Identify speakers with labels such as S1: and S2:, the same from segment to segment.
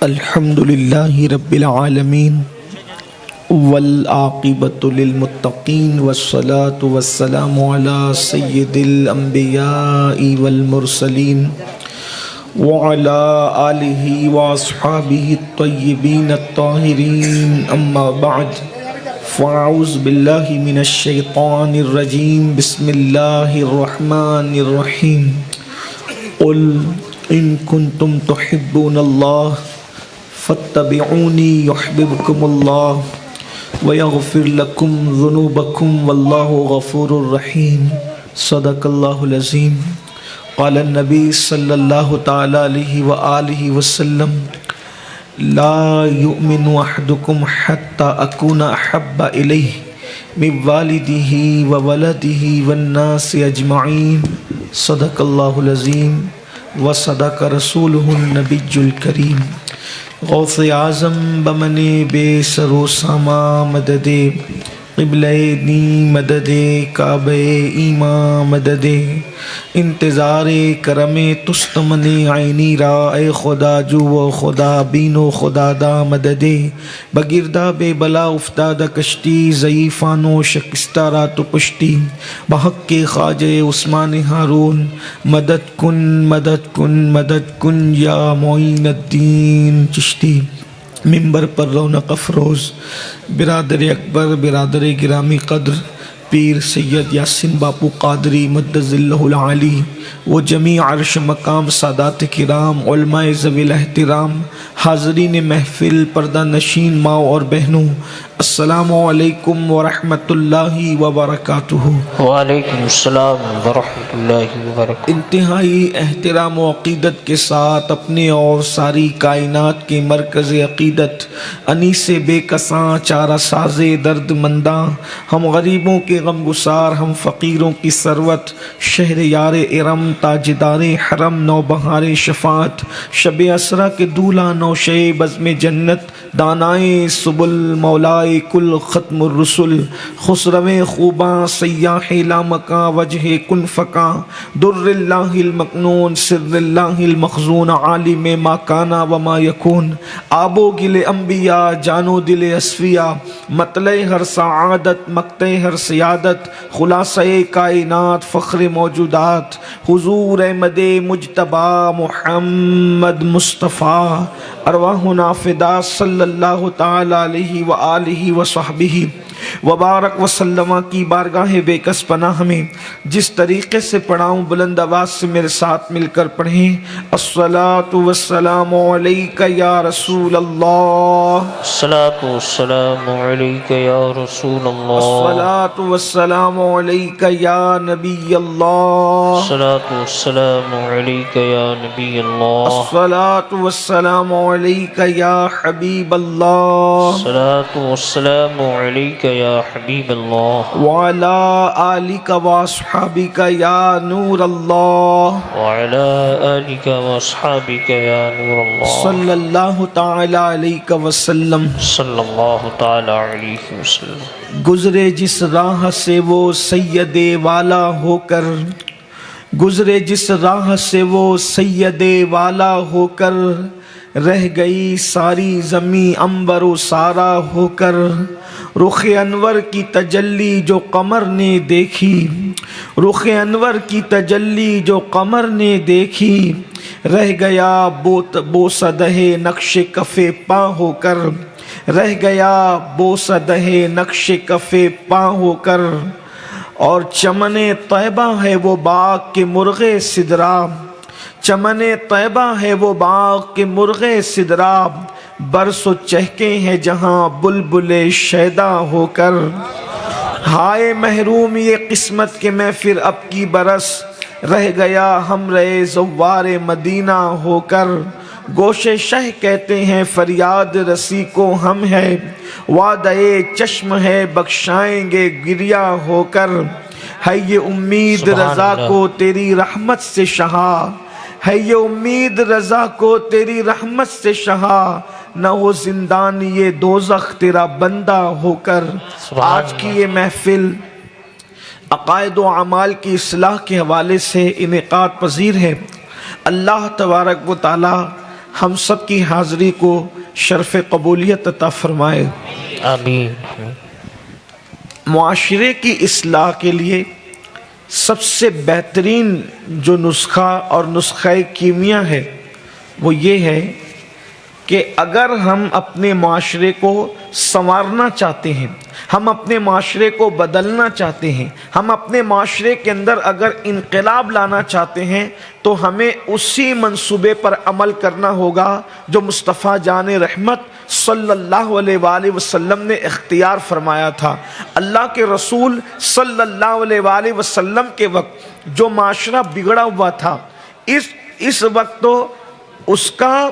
S1: الحمد للہ رب العالمین والعاقبۃ للمتقین والصلاة والسلام علی سید الانبیاء والمرسلین وعلی آلہ واصحابہ الطیبین الطاہرین اما بعد فاعوذ باللہ من الشیطان الرجیم بسم اللہ الرحمن الرحیم قل ان کنتم تحبون اللہ فاتبعونی یحببکم اللہ ویغفر لکم ذنوبکم واللہ غفور الرحیم صدق اللہ العظیم قال النبی صلی اللہ تعالی علیہ وآلہ وسلم لا یؤمن احدکم حتی اکون احب الیہ من والدہ وولدہ والناس اجمعین صدق اللہ العظیم وصدق رسولہ النبی الکریم غوث اعظم بمن بے سر و ساما مدد قبلہ نی مدد کعبہ ایمان مدد انتظار کرم تستمن عینی را اے خدا جو و خدا بین و خدا دا مدد بگردہ بے بلا افتادہ کشتی ضعیفان و شکستہ رات و پشتی بحق کے خواجہ عثمان ہارون مدد کن مدد کن مدد کن یا معین الدین چشتی ممبر پر رونق افروز برادر اکبر برادر گرامی قدر پیر سید یاسین باپو قادری مدد اللہ العالی و جمیع عرش مقام سادات کرام علماء ذوی الاحترام حاضرین محفل پردہ نشین ماں اور بہنوں السلام علیکم ورحمۃ اللہ وبرکاتہ۔
S2: وعلیکم السلام ورحمۃ اللہ وبرکاتہ۔
S1: انتہائی احترام و عقیدت کے ساتھ اپنے اور ساری کائنات کے مرکز عقیدت انیس بے کساں چارہ ساز درد منداں ہم غریبوں کے غم گسار ہم فقیروں کی ثروت شہر یار ارم تاجدار حرم نوبہار شفاعت شب اسرا کے دولہ نوشے بزم جنت دانائے سبل مولائے کل ختم الرسل خسرو خوباں سیاح لامکاں وجہ کن فکاں در اللہ المکنون سر اللہ المخزون عالم ما کانا وما یکون آب و گل انبیاء جانو دل اصفیاء مطلع ہر سعادت مقطع ہر سیادت خلاصہ کائنات فخر موجودات حضور احمد مجتبی محمد مصطفیٰ ارواحنا فدا صلی اللہ تعالی علیہ وآلہ وصحبہ وبارک وسلم کی بارگاہ بے کس پناہ میں جس طریقے سے پڑھاؤں بلند آواز سے میرے ساتھ مل کر پڑھیں الصلاۃ والسلام علیک یا رسول اللہ،
S2: الصلاۃ والسلام علیک یا رسول اللہ،
S1: الصلاۃ والسلام علیک یا نبی اللہ،
S2: الصلاۃ والسلام علیک یا نبی اللہ،
S1: الصلاۃ والسلام علیک یا حبیب اللہ،
S2: الصلاۃ والسلام علیک یا حبیب اللہ،
S1: وعلی آلک واصحابک یا نور اللہ،
S2: وعلی آلک واصحابک یا نور اللہ،
S1: صلی اللہ تعالی علیہ وسلم۔
S2: صلی اللہ تعالی علیہ وسلم۔
S1: گزرے جس راہ سے وہ سید والا ہو کر، گزرے جس راہ سے وہ سید والا ہو کر، رہ گئی ساری زمیں عنبر و سارا ہو کر، رخ انور کی تجلی جو قمر نے دیکھی، رخ انور کی تجلی جو قمر نے دیکھی، رہ گیا بوسدہ نقش کف پا ہو کر، رہ گیا بوسدہ نقش کف پا ہو کر، اور چمن طیبہ ہے وہ باغ کے مرغ سدراب، چمن طیبہ ہے وہ باغ کے مرغ سدراب، برس و چہکے ہیں جہاں بلبل شیدا ہو کر، ہائے محروم یہ قسمت کہ میں پھر اب کی برس، رہ گیا ہمرے زوار مدینہ ہو کر، گوش شہ کہتے ہیں فریاد رسی کو ہم ہے، وعدہ چشم ہے بخشائیں گے گریہ ہو کر، ہے یہ امید رضا کو تیری رحمت سے شہا، ہے یہ امید رضا کو تیری رحمت سے شہا، نہ ہو زندان یہ دوزخ تیرا بندہ ہو کر۔ آج کی یہ محفل عقائد و اعمال کی اصلاح کے حوالے سے انعقاد پذیر ہے۔ اللہ تبارک و تعالی ہم سب کی حاضری کو شرف قبولیت عطا فرمائے۔
S2: آمین۔
S1: معاشرے کی اصلاح کے لیے سب سے بہترین جو نسخہ اور نسخہ کیمیا ہے وہ یہ ہے کہ اگر ہم اپنے معاشرے کو سنوارنا چاہتے ہیں، ہم اپنے معاشرے کو بدلنا چاہتے ہیں، ہم اپنے معاشرے کے اندر اگر انقلاب لانا چاہتے ہیں تو ہمیں اسی منصوبے پر عمل کرنا ہوگا جو مصطفیٰ جان رحمت صلی اللہ علیہ وآلہ وسلم نے اختیار فرمایا تھا۔ اللہ کے رسول صلی اللہ علیہ وآلہ وسلم کے وقت جو معاشرہ بگڑا ہوا تھا، اس وقت تو اس کا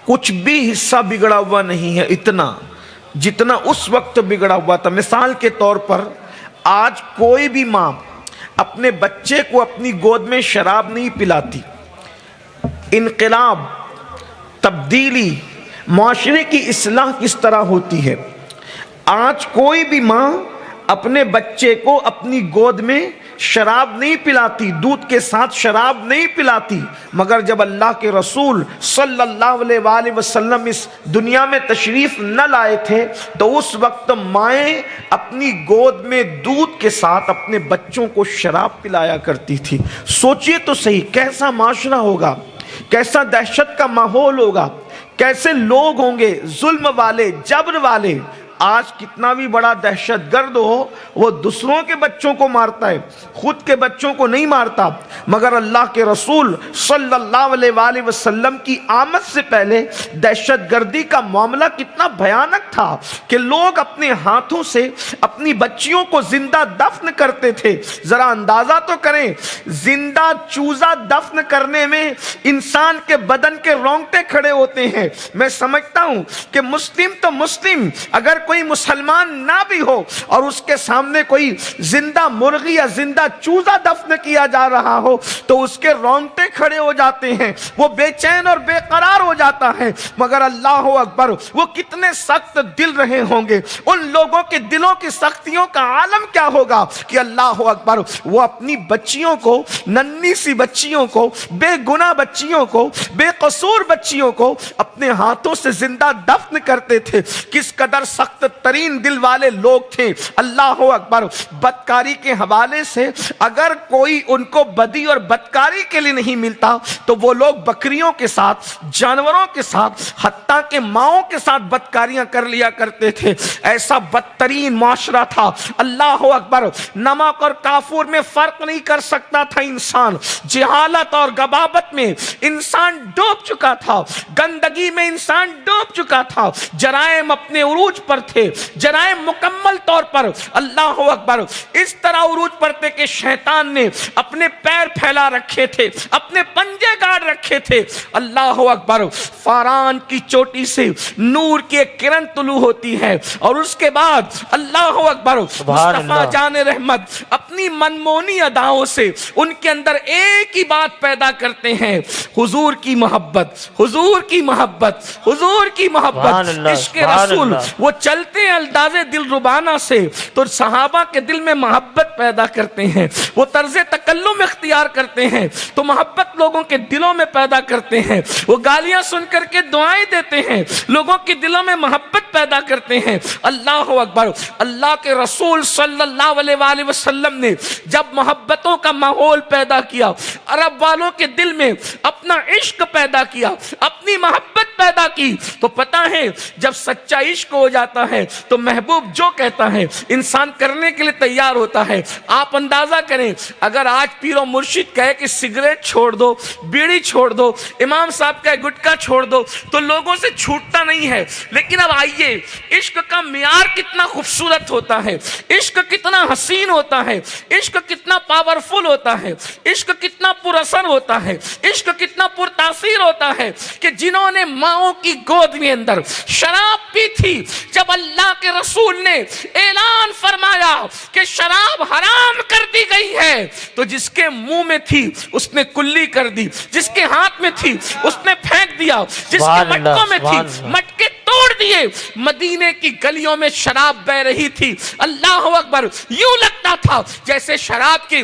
S1: کچھ بھی حصہ بگڑا ہوا نہیں ہے اتنا جتنا اس وقت بگڑا ہوا تھا۔ مثال کے طور پر آج کوئی بھی ماں اپنے بچے کو اپنی گود میں شراب نہیں پلاتی۔ انقلاب، تبدیلی، معاشرے کی اصلاح کس طرح ہوتی ہے؟ آج کوئی بھی ماں اپنے بچے کو اپنی گود میں شراب نہیں پلاتی، دودھ کے ساتھ شراب نہیں پلاتی، مگر جب اللہ کے رسول صلی اللہ علیہ وآلہ وسلم اس دنیا میں تشریف نہ لائے تھے تو اس وقت مائیں اپنی گود میں دودھ کے ساتھ اپنے بچوں کو شراب پلایا کرتی تھی۔ سوچئے تو صحیح کیسا معاشرہ ہوگا، کیسا دہشت کا ماحول ہوگا، کیسے لوگ ہوں گے ظلم والے، جبر والے۔ آج کتنا بھی بڑا دہشت گرد ہو وہ دوسروں کے بچوں کو مارتا ہے، خود کے بچوں کو نہیں مارتا، مگر اللہ کے رسول صلی اللہ علیہ وآلہ وسلم کی آمد سے پہلے دہشت گردی کا معاملہ کتنا بھیانک تھا کہ لوگ اپنے ہاتھوں سے اپنی بچیوں کو زندہ دفن کرتے تھے۔ ذرا اندازہ تو کریں، زندہ چوزہ دفن کرنے میں انسان کے بدن کے رونگٹے کھڑے ہوتے ہیں۔ میں سمجھتا ہوں کہ مسلم تو مسلم، اگر کوئی مسلمان نہ بھی ہو اور اس کے سامنے کوئی زندہ مرغی یا زندہ چوزہ دفن کیا جا رہا ہو تو اس کے رونگٹے کھڑے ہو جاتے ہیں، وہ بے چین اور بے قرار ہو جاتا ہے۔ مگر اللہ اکبر، وہ کتنے سخت دل رہے ہوں گے، ان لوگوں کے دلوں کی سختیوں کا عالم کیا ہوگا کہ اللہ اکبر وہ اپنی بچیوں کو، ننھی سی بچیوں کو، بے گناہ بچیوں کو، بے قصور بچیوں کو اپنے ہاتھوں سے زندہ دفن کرتے تھے۔ کس قدر سخت ترین دل والے لوگ تھے۔ اللہ اکبر، بدکاری کے حوالے سے اگر کوئی ان کو بدی اور بدکاری کے لیے نہیں ملتا تو وہ لوگ بکریوں کے ساتھ، جانوروں کے ساتھ، حتیٰ کہ ماؤں کے ساتھ بدکاریاں کر لیا کرتے تھے۔ ایسا بدترین معاشرہ تھا۔ اللہ اکبر، نمک اور کافور میں فرق نہیں کر سکتا تھا انسان۔ جہالت اور غباوت میں انسان ڈوب چکا تھا، گندگی میں انسان ڈوب چکا تھا، جرائم اپنے عروج پر تھے، جرائم مکمل طور پر اللہ اکبر اس طرح عروج پر تھے کہ شیطان نے اپنے پیر پھیلا رکھے تھے، اپنے پنجے گاڑ رکھے تھے۔ اللہ اکبر، فاران کی چوٹی سے نور کی ایک کرن طلوع ہوتی ہے اور اس کے بعد اللہ اکبر مصطفیٰ جان رحمت اپنی منمونی اداؤں سے ان کے اندر ایک ہی بات پیدا کرتے ہیں، حضور کی محبت، حضور کی محبت، حضور کی محبت، عشق رسول۔ وہ چلتے ہیں انداز دل ربانہ سے تو صحابہ کے دل میں محبت پیدا کرتے ہیں، وہ طرز تکلم اختیار کرتے ہیں تو محبت لوگوں کے دلوں میں پیدا کرتے ہیں، وہ گالیاں سن کر کے دعائیں دیتے ہیں، لوگوں کے دلوں میں محبت پیدا کرتے ہیں۔ اللہ اکبر، اللہ کے رسول صلی اللہ علیہ وآلہ وسلم نے جب محبتوں کا ماحول پیدا کیا، عرب والوں کے دل میں اپنا عشق پیدا کیا، اپنی محبت پیدا کی، تو پتہ ہے جب سچا عشق ہو جاتا ہے تو محبوب جو کہتا ہے انسان کرنے کے لیے تیار ہوتا ہے۔ آپ اندازہ کریں، اگر آج پیر و مرشد کہے کہ سگریٹ چھوڑ دو، بیڑی چھوڑ دو، امام صاحب کا گٹکا چھوڑ دو تو لوگوں سے چھوٹتا نہیں ہے۔ لیکن اب آئیے، عشق کا معیار کتنا خوبصورت ہوتا ہے، عشق کتنا حسین ہوتا ہے، عشق کتنا پاورفل ہوتا ہے، عشق کتنا پر اثر ہوتا ہے، عشق کتنا پر تاثیر ہوتا ہے کہ جنہوں نے ماؤں کی گود میں اندر شراب پی تھی، جب اللہ کے رسول نے اعلان فرمایا کہ شراب حرام کر دی گئی ہے تو جس کے منہ میں تھی اس نے کلی کر دی، جس کے ہاتھ میں تھی اس نے پھینک دیا، جس کے مٹکوں میں تھی مٹکے توڑ دیے۔ مدینے کی گلیوں میں شراب بہ رہی تھی، اللہ اکبر، یوں لگتا تھا جیسے شراب کی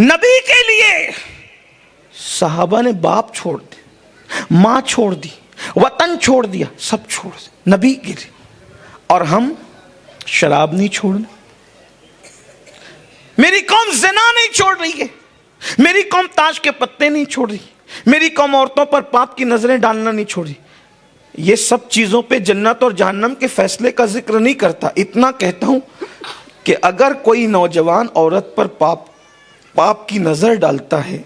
S1: نبی کے لیے صحابہ نے باپ چھوڑ دی، ماں چھوڑ دی، وطن چھوڑ دیا، سب چھوڑ دیا نبی کے لیے. اور ہم شراب نہیں چھوڑنا. میری قوم زنا نہیں چھوڑ رہی ہے، میری قوم تاش کے پتے نہیں چھوڑ رہی، میری قوم عورتوں پر پاپ کی نظریں ڈالنا نہیں چھوڑ رہی. یہ سب چیزوں پہ جنت اور جہنم کے فیصلے کا ذکر نہیں کرتا. اتنا کہتا ہوں کہ اگر کوئی نوجوان عورت پر پاپ کی نظر ڈالتا ہے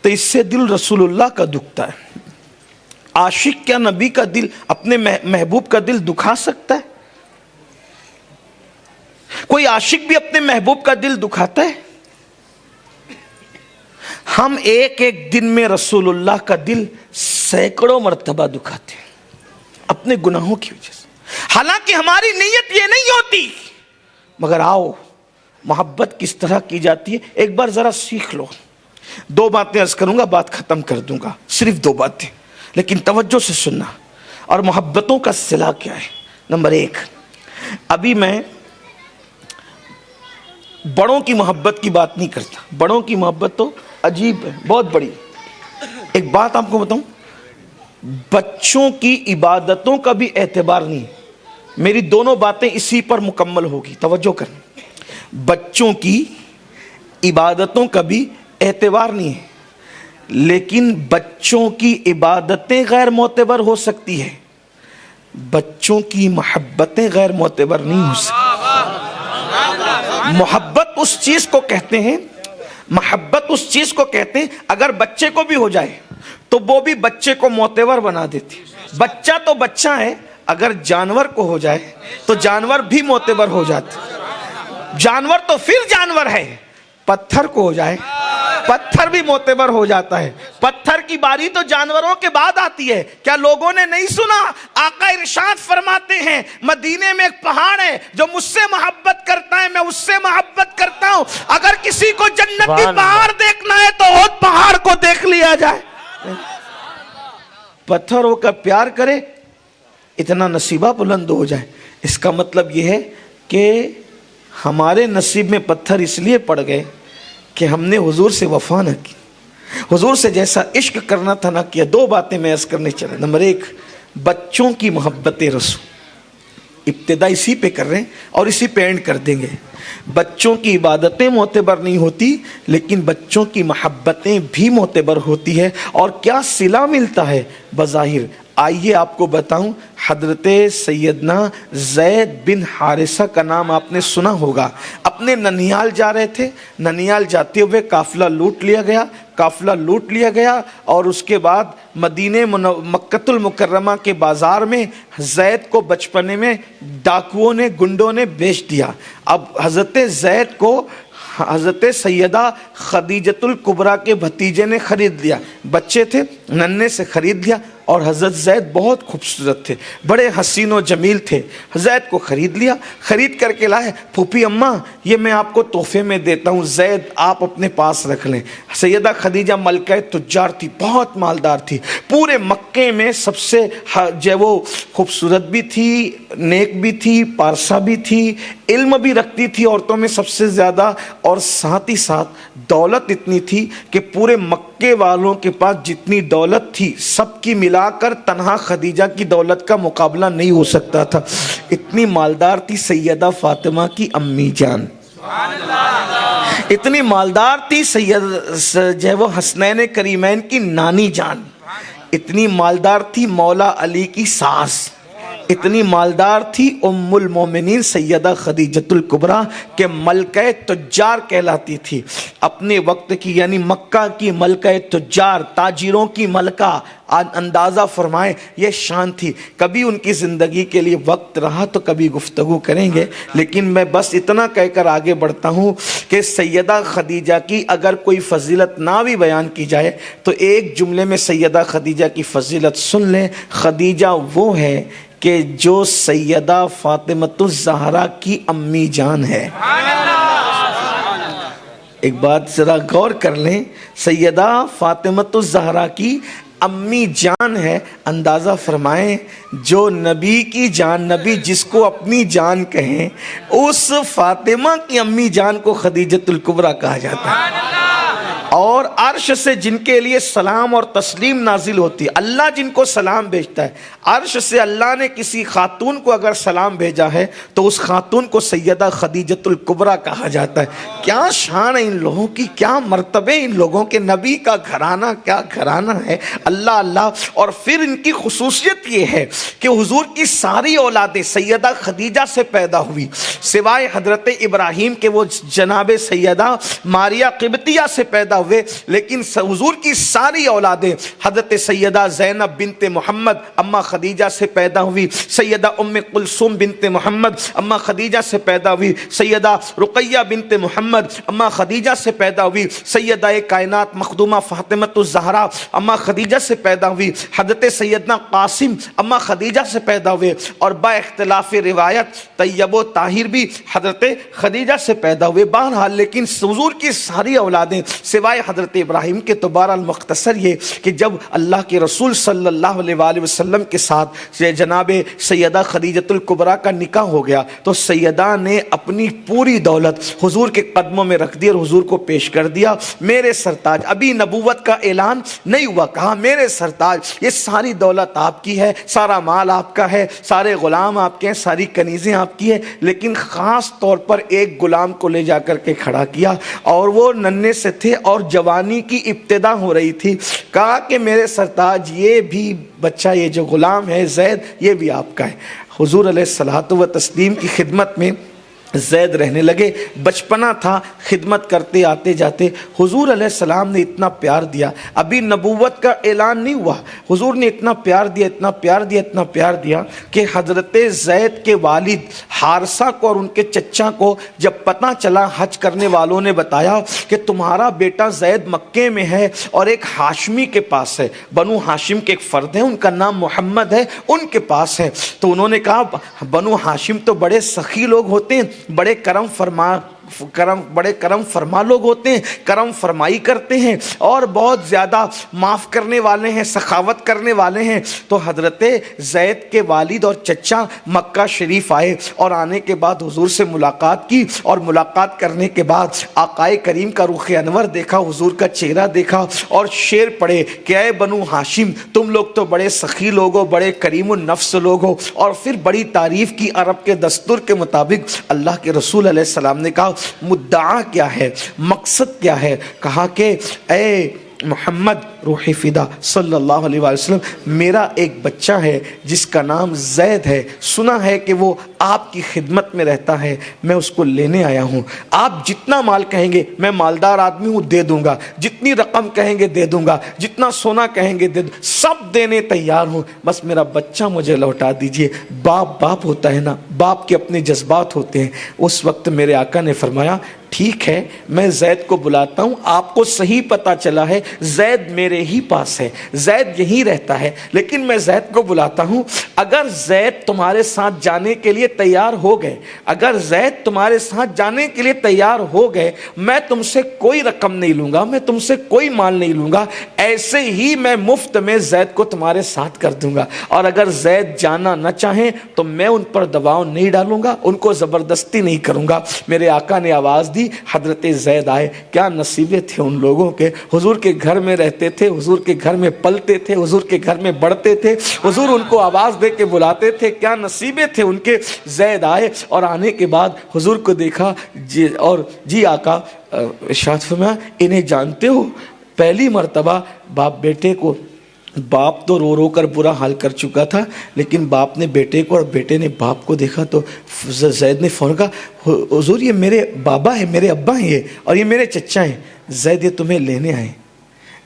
S1: تو اس سے دل رسول اللہ کا دکھتا ہے. عاشق کیا نبی کا دل، اپنے محبوب کا دل دکھا سکتا ہے؟ کوئی عاشق بھی اپنے محبوب کا دل دکھاتا ہے؟ ہم ایک ایک دن میں رسول اللہ کا دل سینکڑوں مرتبہ دکھاتے ہیں اپنے گناہوں کی وجہ سے. حالانکہ ہماری نیت یہ نہیں ہوتی. مگر آؤ محبت کس طرح کی جاتی ہے ایک بار ذرا سیکھ لو. 2 باتیں عرض کروں گا، بات ختم کر دوں گا. صرف 2 باتیں، لیکن توجہ سے سننا. اور محبتوں کا صلہ کیا ہے؟ نمبر 1، ابھی میں بڑوں کی محبت کی بات نہیں کرتا. بڑوں کی محبت تو عجیب ہے، بہت بڑی. ایک بات آپ کو بتاؤں، بچوں کی عبادتوں کا بھی اعتبار نہیں ہے. میری دونوں باتیں اسی پر مکمل ہوگی، توجہ کرنا. بچوں کی عبادتوں کا بھی اعتبار نہیں ہے، لیکن بچوں کی عبادتیں غیر معتبر ہو سکتی ہے، بچوں کی محبتیں غیر معتبر نہیں ہو سکتی. محبت اس چیز کو کہتے ہیں، محبت اس چیز کو کہتے ہیں اگر بچے کو بھی ہو جائے تو وہ بھی بچے کو معتبر بنا دیتی. بچہ تو بچہ ہے، اگر جانور کو ہو جائے تو جانور بھی معتبر ہو جاتا. جانور تو پھر جانور ہے، پتھر کو ہو جائے پتھر بھی معتبر ہو جاتا ہے. پتھر کی باری تو جانوروں کے بعد آتی ہے. کیا لوگوں نے نہیں سنا؟ آقا ارشاد فرماتے ہیں مدینے میں ایک پہاڑ ہے جو مجھ سے محبت کرتا ہے، میں اس سے محبت کرتا ہوں. اگر کسی کو جنتی پہاڑ دیکھنا ہے تو احد پہاڑ کو دیکھ لیا جائے. پتھر ہو کر پیار کرے، اتنا نصیبہ بلند ہو جائے. اس کا مطلب یہ ہے کہ ہمارے نصیب میں پتھر اس لیے پڑ گئے کہ ہم نے حضور سے وفا نہ کی، حضور سے جیسا عشق کرنا تھا نہ کیا. 2 باتیں میں عرض کرنے چلا. نمبر 1، بچوں کی محبت رسول. ابتدا اسی پہ کر رہے ہیں اور اسی پہ اینڈ کر دیں گے. بچوں کی عبادتیں معتبر نہیں ہوتی، لیکن بچوں کی محبتیں بھی معتبر ہوتی ہے. اور کیا صلہ ملتا ہے بظاہر. آئیے آپ کو بتاؤں. حضرت سیدنا زید بن حارثہ کا نام آپ نے سنا ہوگا. اپنے ننیال جا رہے تھے، ننیال جاتے ہوئے قافلہ لوٹ لیا گیا اور اس کے بعد مدینہ مکۃ المکرمہ کے بازار میں زید کو بچپنے میں ڈاکوؤں نے، گنڈوں نے بیچ دیا. اب حضرت زید کو حضرت سیدہ خدیجۃ الکبریٰ کے بھتیجے نے خرید لیا. بچے تھے، ننھے سے خرید لیا. اور حضرت زید بہت خوبصورت تھے، بڑے حسین و جمیل تھے. زید کو خرید لیا، خرید کر کے لائے. پھوپھی اماں یہ میں آپ کو تحفے میں دیتا ہوں، زید آپ اپنے پاس رکھ لیں. سیدہ خدیجہ ملکہ تجار تھی، بہت مالدار تھی. پورے مکے میں سب سے جو وہ خوبصورت بھی تھی، نیک بھی تھی، پارسا بھی تھی، علم بھی رکھتی تھی عورتوں میں سب سے زیادہ. اور ساتھ ہی ساتھ دولت اتنی تھی کہ پورے مکے والوں کے پاس جتنی دولت تھی سب کی ملا کر تنہا خدیجہ کی دولت کا مقابلہ نہیں ہو سکتا تھا. اتنی مالدار تھی سیدہ فاطمہ کی امی جان، اتنی مالدار تھی سید حسنین کریمین کی نانی جان، اتنی مالدار تھی مولا علی کی ساس، اتنی مالدار تھی ام المومنین سیدہ خدیجۃ الکبریٰ کہ ملکہ تجار کہلاتی تھی. اپنے وقت کی یعنی مکہ کی ملکہ تجار، تاجروں کی ملکہ. اندازہ فرمائیں یہ شان تھی. کبھی ان کی زندگی کے لیے وقت رہا تو کبھی گفتگو کریں گے، لیکن میں بس اتنا کہہ کر آگے بڑھتا ہوں کہ سیدہ خدیجہ کی اگر کوئی فضیلت نہ بھی بیان کی جائے تو ایک جملے میں سیدہ خدیجہ کی فضیلت سن لیں. خدیجہ وہ ہے کہ جو سیدہ فاطمۃ الزہرا کی امی جان ہے. ایک بات ذرا غور کر لیں، سیدہ فاطمۃ الزہرا کی امی جان ہے. اندازہ فرمائیں جو نبی کی جان، نبی جس کو اپنی جان کہیں، اس فاطمہ کی امی جان کو خدیجۃ الکبریٰ کہا جاتا ہے. اور عرش سے جن کے لیے سلام اور تسلیم نازل ہوتی ہے، اللہ جن کو سلام بھیجتا ہے، عرش سے اللہ نے کسی خاتون کو اگر سلام بھیجا ہے تو اس خاتون کو سیدہ خدیجۃ الکبریٰ کہا جاتا ہے۔ کیا شان ہے ان لوگوں کی، کیا مرتبے ان لوگوں کے، نبی کا گھرانہ کیا گھرانہ ہے، اللہ اللہ۔ اور پھر ان کی خصوصیت یہ ہے کہ حضور کی ساری اولادیں سیدہ خدیجہ سے پیدا ہوئی، سوائے حضرت ابراہیم کے وہ جناب سیدہ ماریہ قبطیہ سے پیدا ہوئے، لیکن حضور کی ساری اولادیں حضرت سیدہ زینب بنت محمد اما خدیجہ سے پیدا ہوئی، سیدہ ام کلثوم بنت محمد اما خدیجہ سے پیدا ہوئی، سیدہ رقیہ بنت محمد اما خدیجہ سے پیدا ہوئی، سیدہ کائنات مخدومہ فاطمۃ الزہرا اما خدیجہ سے پیدا ہوئی، حضرت سیدنا قاسم اما خدیجہ سے پیدا ہوئے، اور با اختلاف روایت طیب و طاہر بھی حضرت خدیجہ سے پیدا ہوئے۔ بہرحال لیکن حضور کی ساری اولادیں سوائے حضرت ابراہیم کے، تو بہرحال مختصر یہ کہ جب اللہ کے رسول صلی اللہ علیہ وآلہ وسلم کے ساتھ جناب سیدہ خدیجۃ الکبریٰ کا نکاح ہو گیا تو سیدہ نے اپنی پوری دولت حضور کے قدموں میں رکھ دی اور حضور کو پیش کر دیا، میرے سرتاج، ابھی نبوت کا اعلان نہیں ہوا، کہا میرے سرتاج یہ ساری دولت آپ کی ہے، سارا مال آپ کا ہے، سارے غلام آپ کے ہیں، ساری کنیزیں آپ کی ہیں، لیکن خاص طور پر ایک غلام کو لے جا کر کے کھڑا کیا اور وہ ننھے سے تھے اور جوانی کی ابتدا ہو رہی تھی، کہا کہ میرے سرتاج یہ بھی بچہ، یہ جو غلام ہے زید، یہ بھی آپ کا ہے۔ حضور علیہ الصلوۃ والتسلیم کی خدمت میں زید رہنے لگے، بچپنا تھا، خدمت کرتے آتے جاتے حضور علیہ السلام نے اتنا پیار دیا، ابھی نبوت کا اعلان نہیں ہوا، حضور نے اتنا پیار دیا، اتنا پیار دیا، اتنا پیار دیا کہ حضرت زید کے والد حارثہ کو اور ان کے چچا کو جب پتہ چلا، حج کرنے والوں نے بتایا کہ تمہارا بیٹا زید مکے میں ہے اور ایک ہاشمی کے پاس ہے، بنو ہاشم کے ایک فرد ہیں، ان کا نام محمد ہے، ان کے پاس ہے، تو انہوں نے کہا بنو ہاشم تو بڑے سخی لوگ ہوتے ہیں، بڑے کرم فرما لوگ ہوتے ہیں، کرم فرمائی کرتے ہیں اور بہت زیادہ معاف کرنے والے ہیں، سخاوت کرنے والے ہیں۔ تو حضرت زید کے والد اور چچا مکہ شریف آئے اور آنے کے بعد حضور سے ملاقات کی، اور ملاقات کرنے کے بعد آقائے کریم کا رخ انور دیکھا، حضور کا چہرہ دیکھا اور شعر پڑھے کہ اے بنو ہاشم تم لوگ تو بڑے سخی لوگ ہو، بڑے کریم النفس لوگ ہو، اور پھر بڑی تعریف کی عرب کے دستور کے مطابق۔ اللہ کے رسول علیہ السلام نے کہا مدعا کیا ہے، مقصد کیا ہے؟ کہا کہ اے محمد روح فدا صلی اللہ علیہ وسلم، میرا ایک بچہ ہے جس کا نام زید ہے، سنا ہے کہ وہ آپ کی خدمت میں رہتا ہے، میں اس کو لینے آیا ہوں، آپ جتنا مال کہیں گے، میں مالدار آدمی ہوں، دے دوں گا، جتنی رقم کہیں گے دے دوں گا، جتنا سونا کہیں گے دے دوں، سب دینے تیار ہوں، بس میرا بچہ مجھے لوٹا دیجئے۔ باپ ہوتا ہے نا، باپ کے اپنے جذبات ہوتے ہیں۔ اس وقت میرے آقا نے فرمایا ٹھیک ہے میں زید کو بلاتا ہوں، آپ کو صحیح پتا چلا ہے زید میرے ہی پاس ہے، زید یہی رہتا ہے، لیکن میں زید کو بلاتا ہوں، اگر زید تمہارے ساتھ جانے کے لیے تیار ہو گئے، اگر زید تمہارے ساتھ جانے کے لیے تیار ہو گئے، میں تم سے کوئی رقم نہیں لوں گا، میں تم سے کوئی مال نہیں لوں گا، ایسے ہی میں مفت میں زید کو تمہارے ساتھ کر دوں گا، اور اگر زید جانا نہ چاہیں تو میں ان پر دباؤ نہیں ڈالوں گا، ان کو زبردستی نہیں کروں گا۔ میرے آقا نے آواز دی، حضرت زید آئے، کیا نصیبے تھے ان لوگوں کے، حضور کے گھر میں رہتے تھے، حضور کے گھر میں پلتے تھے، حضور کے گھر میں بڑھتے تھے، حضور ان کو آواز دے کے بلاتے تھے، کیا نصیبے تھے ان کے۔ زید آئے اور آنے کے بعد حضور کو دیکھا، جی آقا ارشاد فرمایا انہیں جانتے ہو؟ پہلی مرتبہ باپ بیٹے کو، باپ تو رو رو کر برا حال کر چکا تھا، لیکن باپ نے بیٹے کو اور بیٹے نے باپ کو دیکھا تو زید نے فوراً کہا حضور یہ میرے بابا ہیں، میرے ابا ہیں یہ، اور یہ میرے چچا ہیں، زید یہ تمہیں لینے آئے،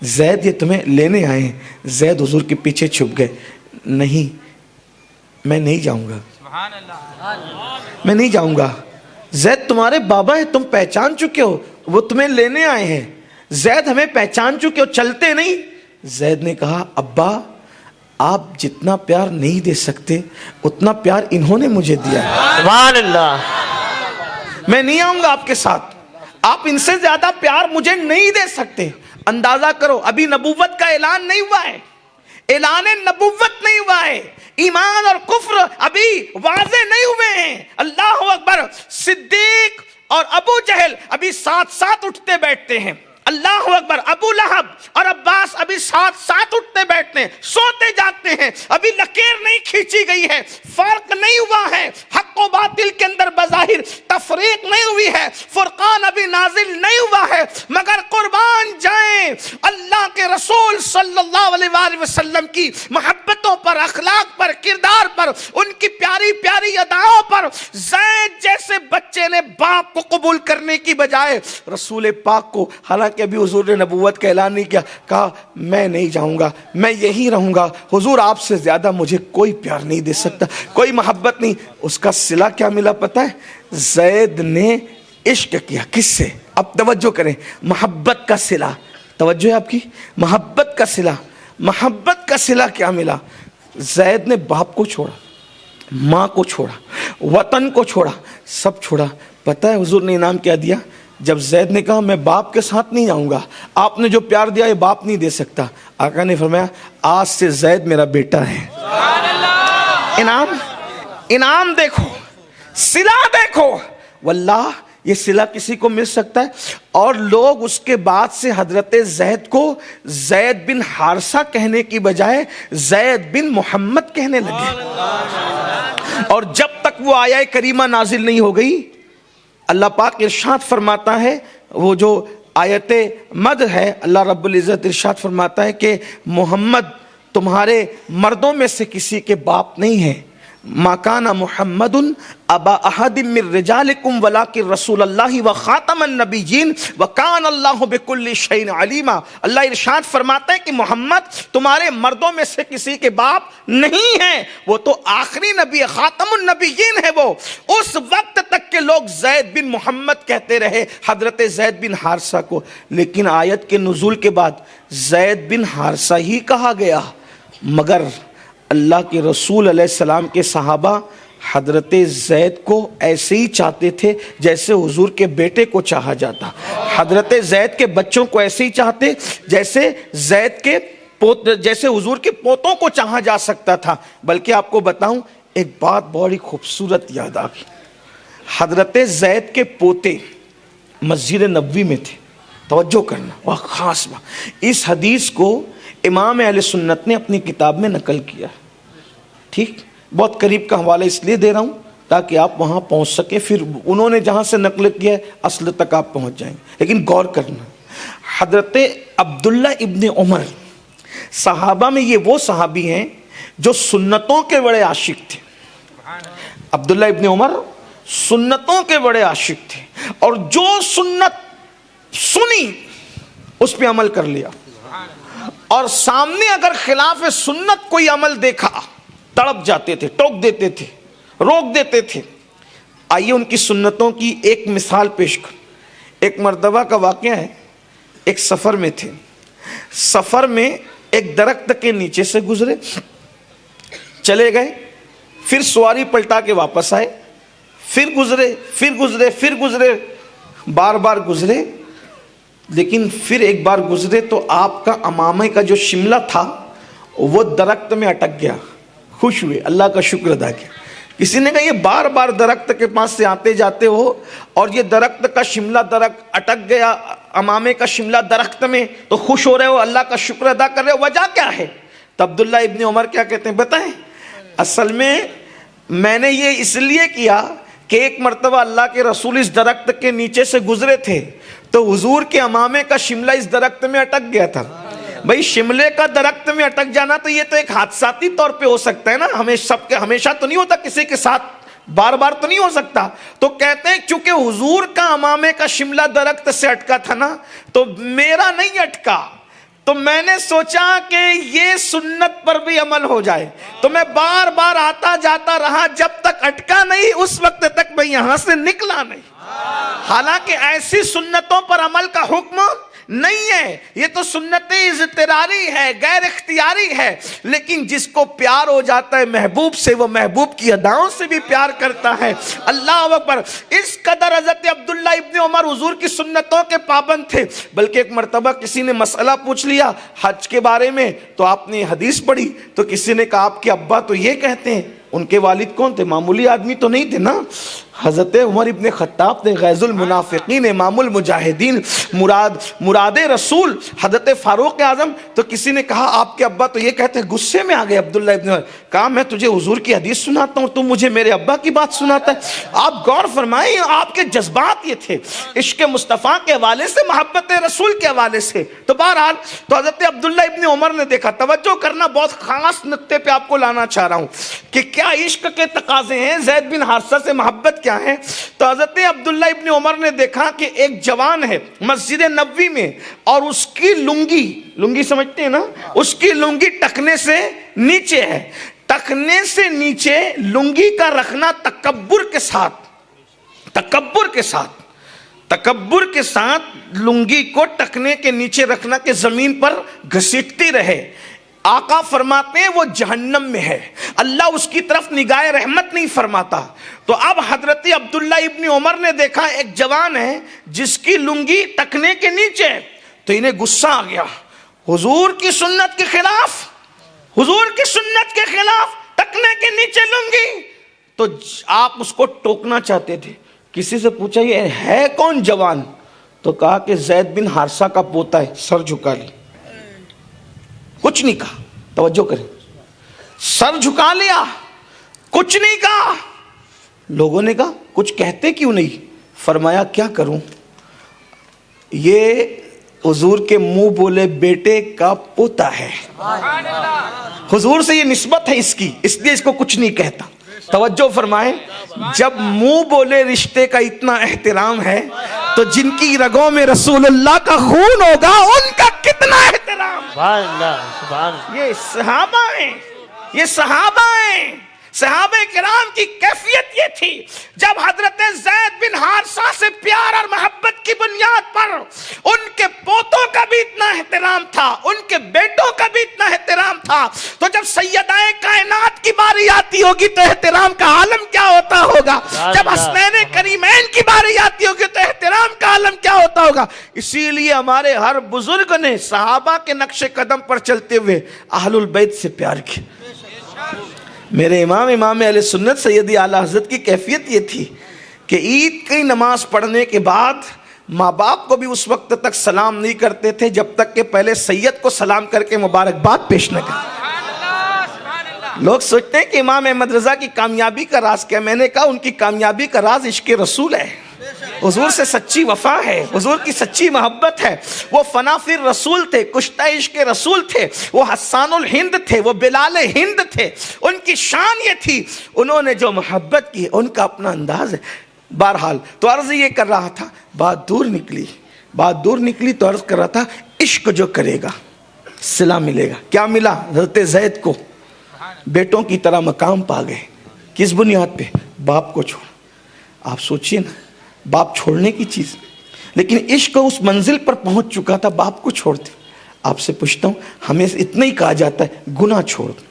S1: زید یہ تمہیں لینے آئے ہیں۔ زید حضور کے پیچھے چھپ گئے، نہیں میں نہیں جاؤں گا، میں نہیں جاؤں گا، زید تمہارے بابا ہیں، تم پہچان چکے ہو، وہ تمہیں لینے آئے ہیں، زید ہمیں پہچان چکے ہو، چلتے نہیں۔ زید نے کہا ابا آپ جتنا پیار نہیں دے سکتے اتنا پیار انہوں نے مجھے دیا ہے،
S2: سبحان اللہ،
S1: میں نہیں آؤں گا آپ کے ساتھ، آپ ان سے زیادہ پیار مجھے نہیں دے سکتے۔ اندازہ کرو ابھی نبوت کا اعلان نہیں ہوا ہے، اعلان نبوت نہیں ہوا ہے، ایمان اور کفر ابھی واضح نہیں ہوئے ہیں۔ اللہ اکبر، صدیق اور ابو جہل ابھی ساتھ ساتھ اٹھتے بیٹھتے ہیں، اللہ اکبر، ابو لہب اور عباس ابھی ساتھ ساتھ اٹھتے بیٹھتے ہیں، سوتے جاتے ہیں، ابھی لکیر نہیں کھینچی گئی ہے، فرق نہیں ہوا ہے، حق و باطل کے اندر بظاہر تفریق نہیں ہوئی ہے، فرقان ابھی نازل نہیں ہوا ہے، مگر قربان جائیں اللہ کے رسول صلی اللہ علیہ وآلہ وسلم کی محبتوں پر، اخلاق پر، کردار پر، ان کی پیاری پیاری اداؤں پر زید جیسے بچے نے باپ کو قبول کرنے کی بجائے رسول پاک کو، حالانکہ ابھی حضور نے نبوت کا اعلان نہیں کیا، کہا میں نہیں جاؤں گا، میں یہی رہوں گا، حضور آپ سے زیادہ مجھے کوئی پیار نہیں دے سکتا، کوئی محبت نہیں۔ اس کا صلہ کیا ملا پتہ ہے؟ زید نے عشق کیا، کس سے؟ اب توجہ کریں، محبت کا صلہ، توجہ ہے آپ کی، محبت کا صلہ، محبت کا صلہ کیا ملا؟ زید نے باپ کو چھوڑا، ماں کو چھوڑا، وطن کو چھوڑا، سب چھوڑا۔ پتہ ہے حضور نے انعام کیا دیا؟ جب زید نے کہا میں باپ کے ساتھ نہیں جاؤں گا، آپ نے جو پیار دیا یہ باپ نہیں دے سکتا، آقا نے فرمایا آج سے زید میرا بیٹا ہے۔ انعام، انعام دیکھو، صلہ دیکھو، واللہ یہ صلہ کسی کو مل سکتا ہے۔ اور لوگ اس کے بعد سے حضرت زید کو زید بن حارثہ کہنے کی بجائے زید بن محمد کہنے لگے، اور جب تک وہ آیہ کریمہ نازل نہیں ہو گئی، اللہ پاک ارشاد فرماتا ہے، وہ جو آیت مدح ہے، اللہ رب العزت ارشاد فرماتا ہے کہ محمد تمہارے مردوں میں سے کسی کے باپ نہیں ہے، ما کان محمد ابا احد من رجالکم ولکن رسول اللہ وخاتم النبیین وکان اللہ بکل شیء علیما۔ اللہ ارشاد فرماتا ہے کہ محمد تمہارے مردوں میں سے کسی کے باپ نہیں ہے، وہ تو آخری نبی، خاتم النبیین ہے وہ۔ اس وقت تک کہ لوگ زید بن محمد کہتے رہے حضرت زید بن حارثہ کو، لیکن آیت کے نزول کے بعد زید بن حارثہ ہی کہا گیا، مگر اللہ کے رسول علیہ السلام کے صحابہ حضرت زید کو ایسے ہی چاہتے تھے جیسے حضور کے بیٹے کو چاہا جاتا، حضرت زید کے بچوں کو ایسے ہی چاہتے جیسے زید کے جیسے حضور کے پوتوں کو چاہا جا سکتا تھا۔ بلکہ آپ کو بتاؤں ایک بات بڑی خوبصورت یاد آ گئی، حضرت زید کے پوتے مسجد نبوی میں تھے، توجہ کرنا، وہ خاص بات، اس حدیث کو امام اہل سنت نے اپنی کتاب میں نقل کیا، ٹھیک، بہت قریب کا حوالہ اس لیے دے رہا ہوں تاکہ آپ وہاں پہنچ سکیں، پھر انہوں نے جہاں سے نقل کیا ہے اصل تک آپ پہنچ جائیں گے۔ لیکن غور کرنا، حضرت عبداللہ ابن عمر صحابہ میں یہ وہ صحابی ہیں جو سنتوں کے بڑے عاشق تھے۔ عبداللہ ابن عمر سنتوں کے بڑے عاشق تھے، اور جو سنت سنی اس پہ عمل کر لیا، اور سامنے اگر خلاف سنت کوئی عمل دیکھا تڑپ جاتے تھے، ٹوک دیتے تھے، روک دیتے تھے۔ آئیے ان کی سنتوں کی ایک مثال پیش کر۔ ایک مرتبہ کا واقعہ ہے، ایک سفر میں تھے، سفر میں ایک درخت کے نیچے سے گزرے، چلے گئے، پھر سواری پلٹا کے واپس آئے، پھر گزرے، پھر گزرے، پھر گزرے، بار بار گزرے، لیکن پھر ایک بار گزرے تو آپ کا امامے کا جو شملہ تھا وہ درخت میں اٹک گیا۔ خوش ہوئے، اللہ کا شکر ادا کیا۔ کسی نے کہا یہ بار بار درخت کے پاس سے آتے جاتے ہو اور یہ درخت کا شملہ درخت اٹک گیا، امامے کا شملہ درخت میں، تو خوش ہو رہے ہو، اللہ کا شکر ادا کر رہے ہو، وجہ کیا ہے؟ تو عبداللہ ابن عمر کیا کہتے ہیں بتائیں؟ اصل میں نے یہ اس لیے کیا کہ ایک مرتبہ اللہ کے رسول اس درخت کے نیچے سے گزرے تھے تو حضور کے امامے کا شملہ اس درخت میں اٹک گیا تھا۔ بھائی شملے کا درخت میں اٹک جانا تو یہ تو ایک حادثاتی طور پہ ہو سکتا ہے نا، ہمیشہ تو نہیں ہوتا، کسی کے ساتھ بار بار تو نہیں ہو سکتا۔ تو کہتے ہیں چونکہ حضور کا امامے کا شملہ درخت سے اٹکا تھا نا، تو میرا نہیں اٹکا، تو میں نے سوچا کہ یہ سنت پر بھی عمل ہو جائے، تو میں بار بار آتا جاتا رہا، جب تک اٹکا نہیں اس وقت تک میں یہاں سے نکلا نہیں۔ حالانکہ ایسی سنتوں پر عمل کا حکم نہیں ہے، یہ تو سنت اضطراری ہے، غیر اختیاری ہے، لیکن جس کو پیار ہو جاتا ہے محبوب سے، وہ محبوب کی اداؤں سے بھی پیار کرتا ہے۔ اللہ اکبر۔ اس قدر حضرت عبداللہ ابن عمر حضور کی سنتوں کے پابند تھے، بلکہ ایک مرتبہ کسی نے مسئلہ پوچھ لیا حج کے بارے میں، تو آپ نے حدیث پڑھی تو کسی نے کہا آپ کے ابا تو یہ کہتے ہیں، ان کے والد کون تھے؟ معمولی آدمی تو نہیں تھے نا، حضرت عمر ابن خطاب نے غیظ المنافقین امام المجاہدین مراد رسول حضرت فاروق اعظم. تو کسی نے کہا آپ کے ابا تو یہ کہتے ہیں, غصے میں آ گئے عبداللہ ابن عمر. کہا میں تجھے حضور کی حدیث سناتا ہوں, تم مجھے میرے ابا کی بات سناتا ہے. آپ غور فرمائیں, آپ کے جذبات یہ تھے عشق مصطفیٰ کے حوالے سے, محبت رسول کے حوالے سے. تو بہرحال تو حضرت عبداللہ ابن عمر نے دیکھا, توجہ کرنا, بہت خاص نقطے پہ آپ کو لانا چاہ رہا ہوں کہ کیا عشق کے تقاضے ہیں, زید بن حارثہ سے محبت کیا ہے. تو حضرت عبداللہ ابن عمر نے دیکھا کہ ایک جوان ہے مسجد نبوی میں, اور اس کی لنگی سمجھتے ہیں نا, اس کی لنگی ٹکنے سے نیچے ہے. ٹکنے سے نیچے لنگی کا رکھنا تکبر کے ساتھ لنگی کو ٹکنے کے نیچے رکھنا کہ زمین پر گھسیٹتی رہے. آقا فرماتے ہیں وہ جہنم میں ہے, اللہ اس کی طرف نگاہ رحمت نہیں فرماتا. تو اب حضرت عبداللہ ابن عمر نے دیکھا ایک جوان ہے جس کی لنگی ٹکنے کے نیچے ہے, تو انہیں غصہ آ گیا. حضور کی سنت کے خلاف ٹکنے کے نیچے لنگی. تو آپ اس کو ٹوکنا چاہتے تھے. کسی سے پوچھا یہ ہے کون جوان, تو کہا کہ زید بن حارثہ کا پوتا ہے. سر جھکا لی, کچھ نہیں کہا. توجہ کریں, سر جھکا لیا, کچھ نہیں کہا. لوگوں نے کہا کچھ کہتے کیوں نہیں؟ فرمایا کیا کروں, یہ حضور کے منہ بولے بیٹے کا پوتا ہے, حضور سے یہ نسبت ہے اس کی, اس لیے اس کو کچھ نہیں کہتا. توجہ فرمائیں, جب منہ بولے رشتے کا اتنا احترام ہے تو جن کی رگوں میں رسول اللہ کا خون ہوگا ان کا کتنا احترام.
S2: سبحان اللہ, سبحان اللہ.
S1: یہ صحابہ ہیں. صحابہ کرام کی کیفیت یہ تھی, جب حضرت زید بن حارثہ سے پیار اور محبت کی بنیاد پر ان کے پوتوں کا بھی اتنا احترام تھا, ان کے بیٹوں کا بھی اتنا احترام تھا, تو جب سیدہ کائنات کی باری آتی ہوگی تو احترام کا عالم کیا ہوتا ہوگا, جب حسنین کریمین کی باری آتی ہوگی تو احترام کا عالم کیا ہوتا ہوگا. اسی لیے ہمارے ہر بزرگ نے صحابہ کے نقش قدم پر چلتے ہوئے اہل البیت سے پیار کیا. میرے امام اہل سنت سیدی اعلیٰ حضرت کی کیفیت یہ تھی کہ عید کی نماز پڑھنے کے بعد ماں باپ کو بھی اس وقت تک سلام نہیں کرتے تھے جب تک کہ پہلے سید کو سلام کر کے مبارکباد پیش نہ کریں. لوگ سوچتے ہیں کہ امام احمد رضا کی کامیابی کا راز کیا. میں نے کہا ان کی کامیابی کا راز عشق رسول ہے, حضور سے سچی وفا ہے, حضور کی سچی محبت ہے. وہ فنا فی رسول تھے, کشتہ عشق رسول تھے, وہ حسان الہند تھے, وہ بلال ہند تھے. ان کی شان یہ تھی, انہوں نے جو محبت کی ان کا اپنا انداز ہے. بہرحال تو عرض یہ کر رہا تھا, بات دور نکلی تو عرض کر رہا تھا عشق جو کرے گا صلہ ملے گا. کیا ملا؟ حضرت زید کو بیٹوں کی طرح مقام پا گئے. کس بنیاد پہ؟ باپ کو چھوڑ. آپ سوچئے نا, باپ چھوڑنے کی چیز, لیکن عشق اس منزل پر پہنچ چکا تھا باپ کو چھوڑتے. آپ سے پوچھتا ہوں, ہمیں اتنا ہی کہا جاتا ہے گناہ چھوڑ دو,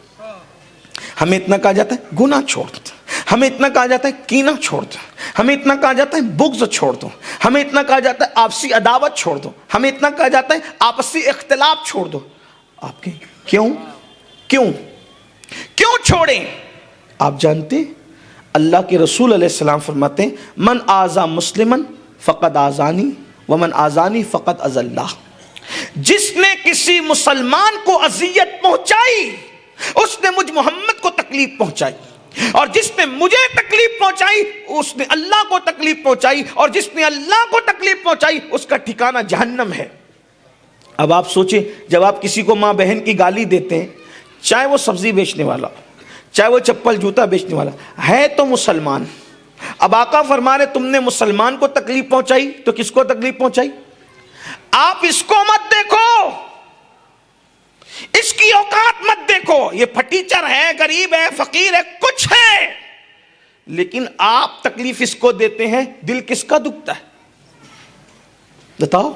S1: ہمیں اتنا کہا جاتا ہے گناہ چھوڑ دو, ہمیں اتنا کہا جاتا ہے کینہ چھوڑ دو, ہمیں اتنا کہا جاتا ہے بغض چھوڑ دو, ہمیں اتنا کہا جاتا ہے آپسی عداوت چھوڑ دو, ہمیں اتنا کہا جاتا ہے آپسی اختلاف چھوڑ دو. آپ کے کیوں چھوڑیں؟ آپ جانتے ہیں اللہ کے رسول علیہ السلام فرماتے ہیں من آذا مسلمن فقد آذانی ومن آذانی فقد اذى اللہ. جس نے کسی مسلمان کو اذیت پہنچائی اس نے مجھ محمد کو تکلیف پہنچائی, اور جس نے مجھے تکلیف پہنچائی اس نے اللہ کو تکلیف پہنچائی, اور جس نے اللہ کو تکلیف پہنچائی اس کا ٹھکانہ جہنم ہے. اب آپ سوچیں, جب آپ کسی کو ماں بہن کی گالی دیتے ہیں, چاہے وہ سبزی بیچنے والا, چاہے وہ چپل جوتا بیچنے والا ہے تو مسلمان. اب آقا فرما رہے تم نے مسلمان کو تکلیف پہنچائی تو کس کو تکلیف پہنچائی؟ آپ اس کو مت دیکھو, اس کی اوقات مت دیکھو, یہ پھٹیچر ہے, غریب ہے, فقیر ہے, کچھ ہے, لیکن آپ تکلیف اس کو دیتے ہیں, دل کس کا دکھتا ہے بتاؤ؟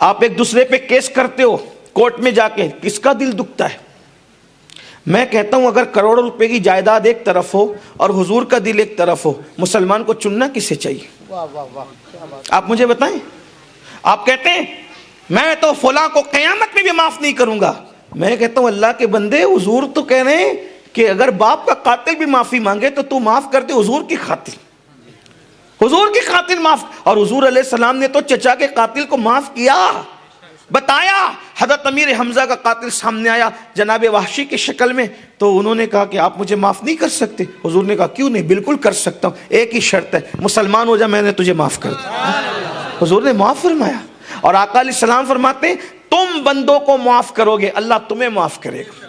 S1: آپ ایک دوسرے پہ کیس کرتے ہو کورٹ میں جا کے, کس کا دل دکھتا ہے؟ میں کہتا ہوں اگر کروڑوں روپے کی جائیداد ایک طرف ہو اور حضور کا دل ایک طرف ہو, مسلمان کو چننا کسے چاہیے؟ آپ مجھے بتائیں. آپ کہتے ہیں میں تو فلاں کو قیامت میں بھی معاف نہیں کروں گا. میں کہتا ہوں اللہ کے بندے, حضور تو کہہ رہے ہیں کہ اگر باپ کا قاتل بھی معافی مانگے تو معاف کر دے حضور کی خاطر. حضور کی خاطر معاف. اور حضور علیہ السلام نے تو چچا کے قاتل کو معاف کیا, بتایا. حضرت امیر حمزہ کا قاتل سامنے آیا جناب وحشی کی شکل میں, تو انہوں نے کہا کہ آپ مجھے معاف نہیں کر سکتے؟ حضور نے کہا کیوں نہیں, بالکل کر سکتا ہوں, ایک ہی شرط ہے, مسلمان ہو جا, میں نے تجھے معاف کر دیا. حضور نے معاف فرمایا. اور آقا علیہ السلام فرماتے ہیں تم بندوں کو معاف کرو گے, اللہ تمہیں معاف کرے گا.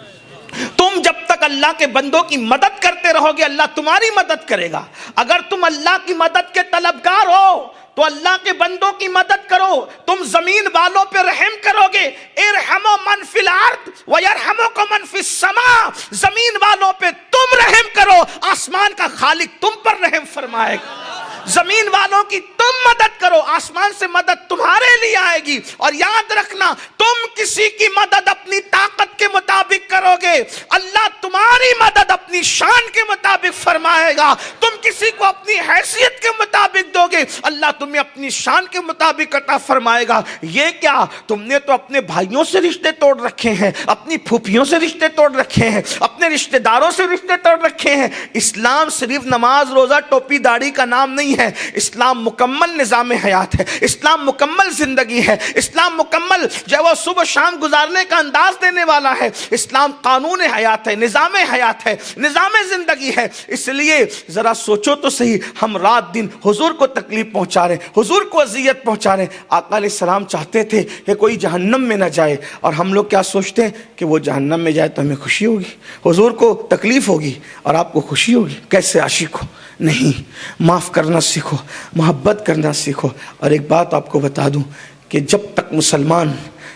S1: تم جب تک اللہ کے بندوں کی مدد کرتے رہو گے, اللہ تمہاری مدد کرے گا. اگر تم اللہ کی مدد کے طلبگار ہو تو اللہ کے بندوں کی مدد کرو. تم زمین والوں پہ رحم کرو گے, ارحموا من فی الارض ویرحمکم من فی السماء, زمین والوں پہ تم رحم کرو, آسمان کا خالق تم پر رحم فرمائے گا. زمین والوں کی تم مدد کرو, آسمان سے مدد تمہارے لیے آئے گی. اور یاد رکھنا, تم کسی کی مدد اپنی طاقت کے مطابق کرو گے, اللہ تمہاری مدد اپنی شان کے مطابق فرمائے گا. تم کسی کو اپنی حیثیت کے مطابق دو گے, اللہ تمہیں اپنی شان کے مطابق عطا فرمائے گا. یہ کیا, تم نے تو اپنے بھائیوں سے رشتے توڑ رکھے ہیں, اپنی پھوپھیوں سے رشتے توڑ رکھے ہیں, اپنے رشتے داروں سے رشتے توڑ رکھے ہیں. اسلام صرف نماز روزہ ٹوپی داڑھی کا نام نہیں ہے, اسلام مکمل نظام حیات ہے, اسلام مکمل زندگی ہے, اسلام مکمل جو وہ صبح شام گزارنے کا انداز دینے والا ہے. اسلام قانون حیات ہے, نظام حیات ہے, نظام زندگی ہے. اس لیے ذرا سوچو تو صحیح, ہم رات دن حضور کو تکلیف پہنچا رہے ہیں, حضور کو اذیت پہنچا رہے ہیں. آقا علیہ السلام چاہتے تھے کہ کوئی جہنم میں نہ جائے, اور ہم لوگ کیا سوچتے ہیں کہ وہ جہنم میں جائے تو ہمیں خوشی ہوگی, حضور کو تکلیف ہوگی اور آپ کو خوشی ہوگی. کیسے عاشق ہو؟ نہیں, معاف کرنا سیکھو, محبت کرنا سیکھو. اور ایک بات آپ کو بتا دوں کہ جب تک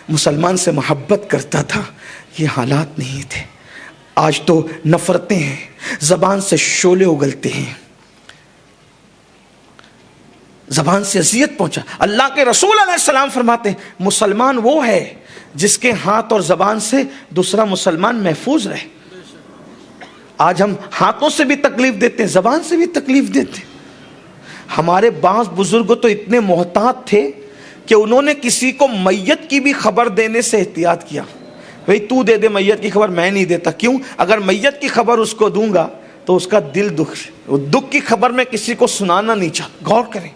S1: مسلمان سے محبت کرتا تھا یہ حالات نہیں تھے. آج تو نفرتیں ہیں, زبان سے شعلے اگلتے ہیں, زبان سے اذیت پہنچا. اللہ کے رسول علیہ السلام فرماتے ہیں مسلمان وہ ہے جس کے ہاتھ اور زبان سے دوسرا مسلمان محفوظ رہے. آج ہم ہاتھوں سے بھی تکلیف دیتے ہیں, زبان سے بھی تکلیف دیتے ہیں. ہمارے بعض بزرگ تو اتنے محتاط تھے کہ انہوں نے کسی کو میت کی بھی خبر دینے سے احتیاط کیا. بھئی تو دے دے میت کی خبر, میں نہیں دیتا. کیوں؟ اگر میت کی خبر اس کو دوں گا تو اس کا دل دکھ کی خبر میں کسی کو سنانا نہیں چاہتا. غور کریں,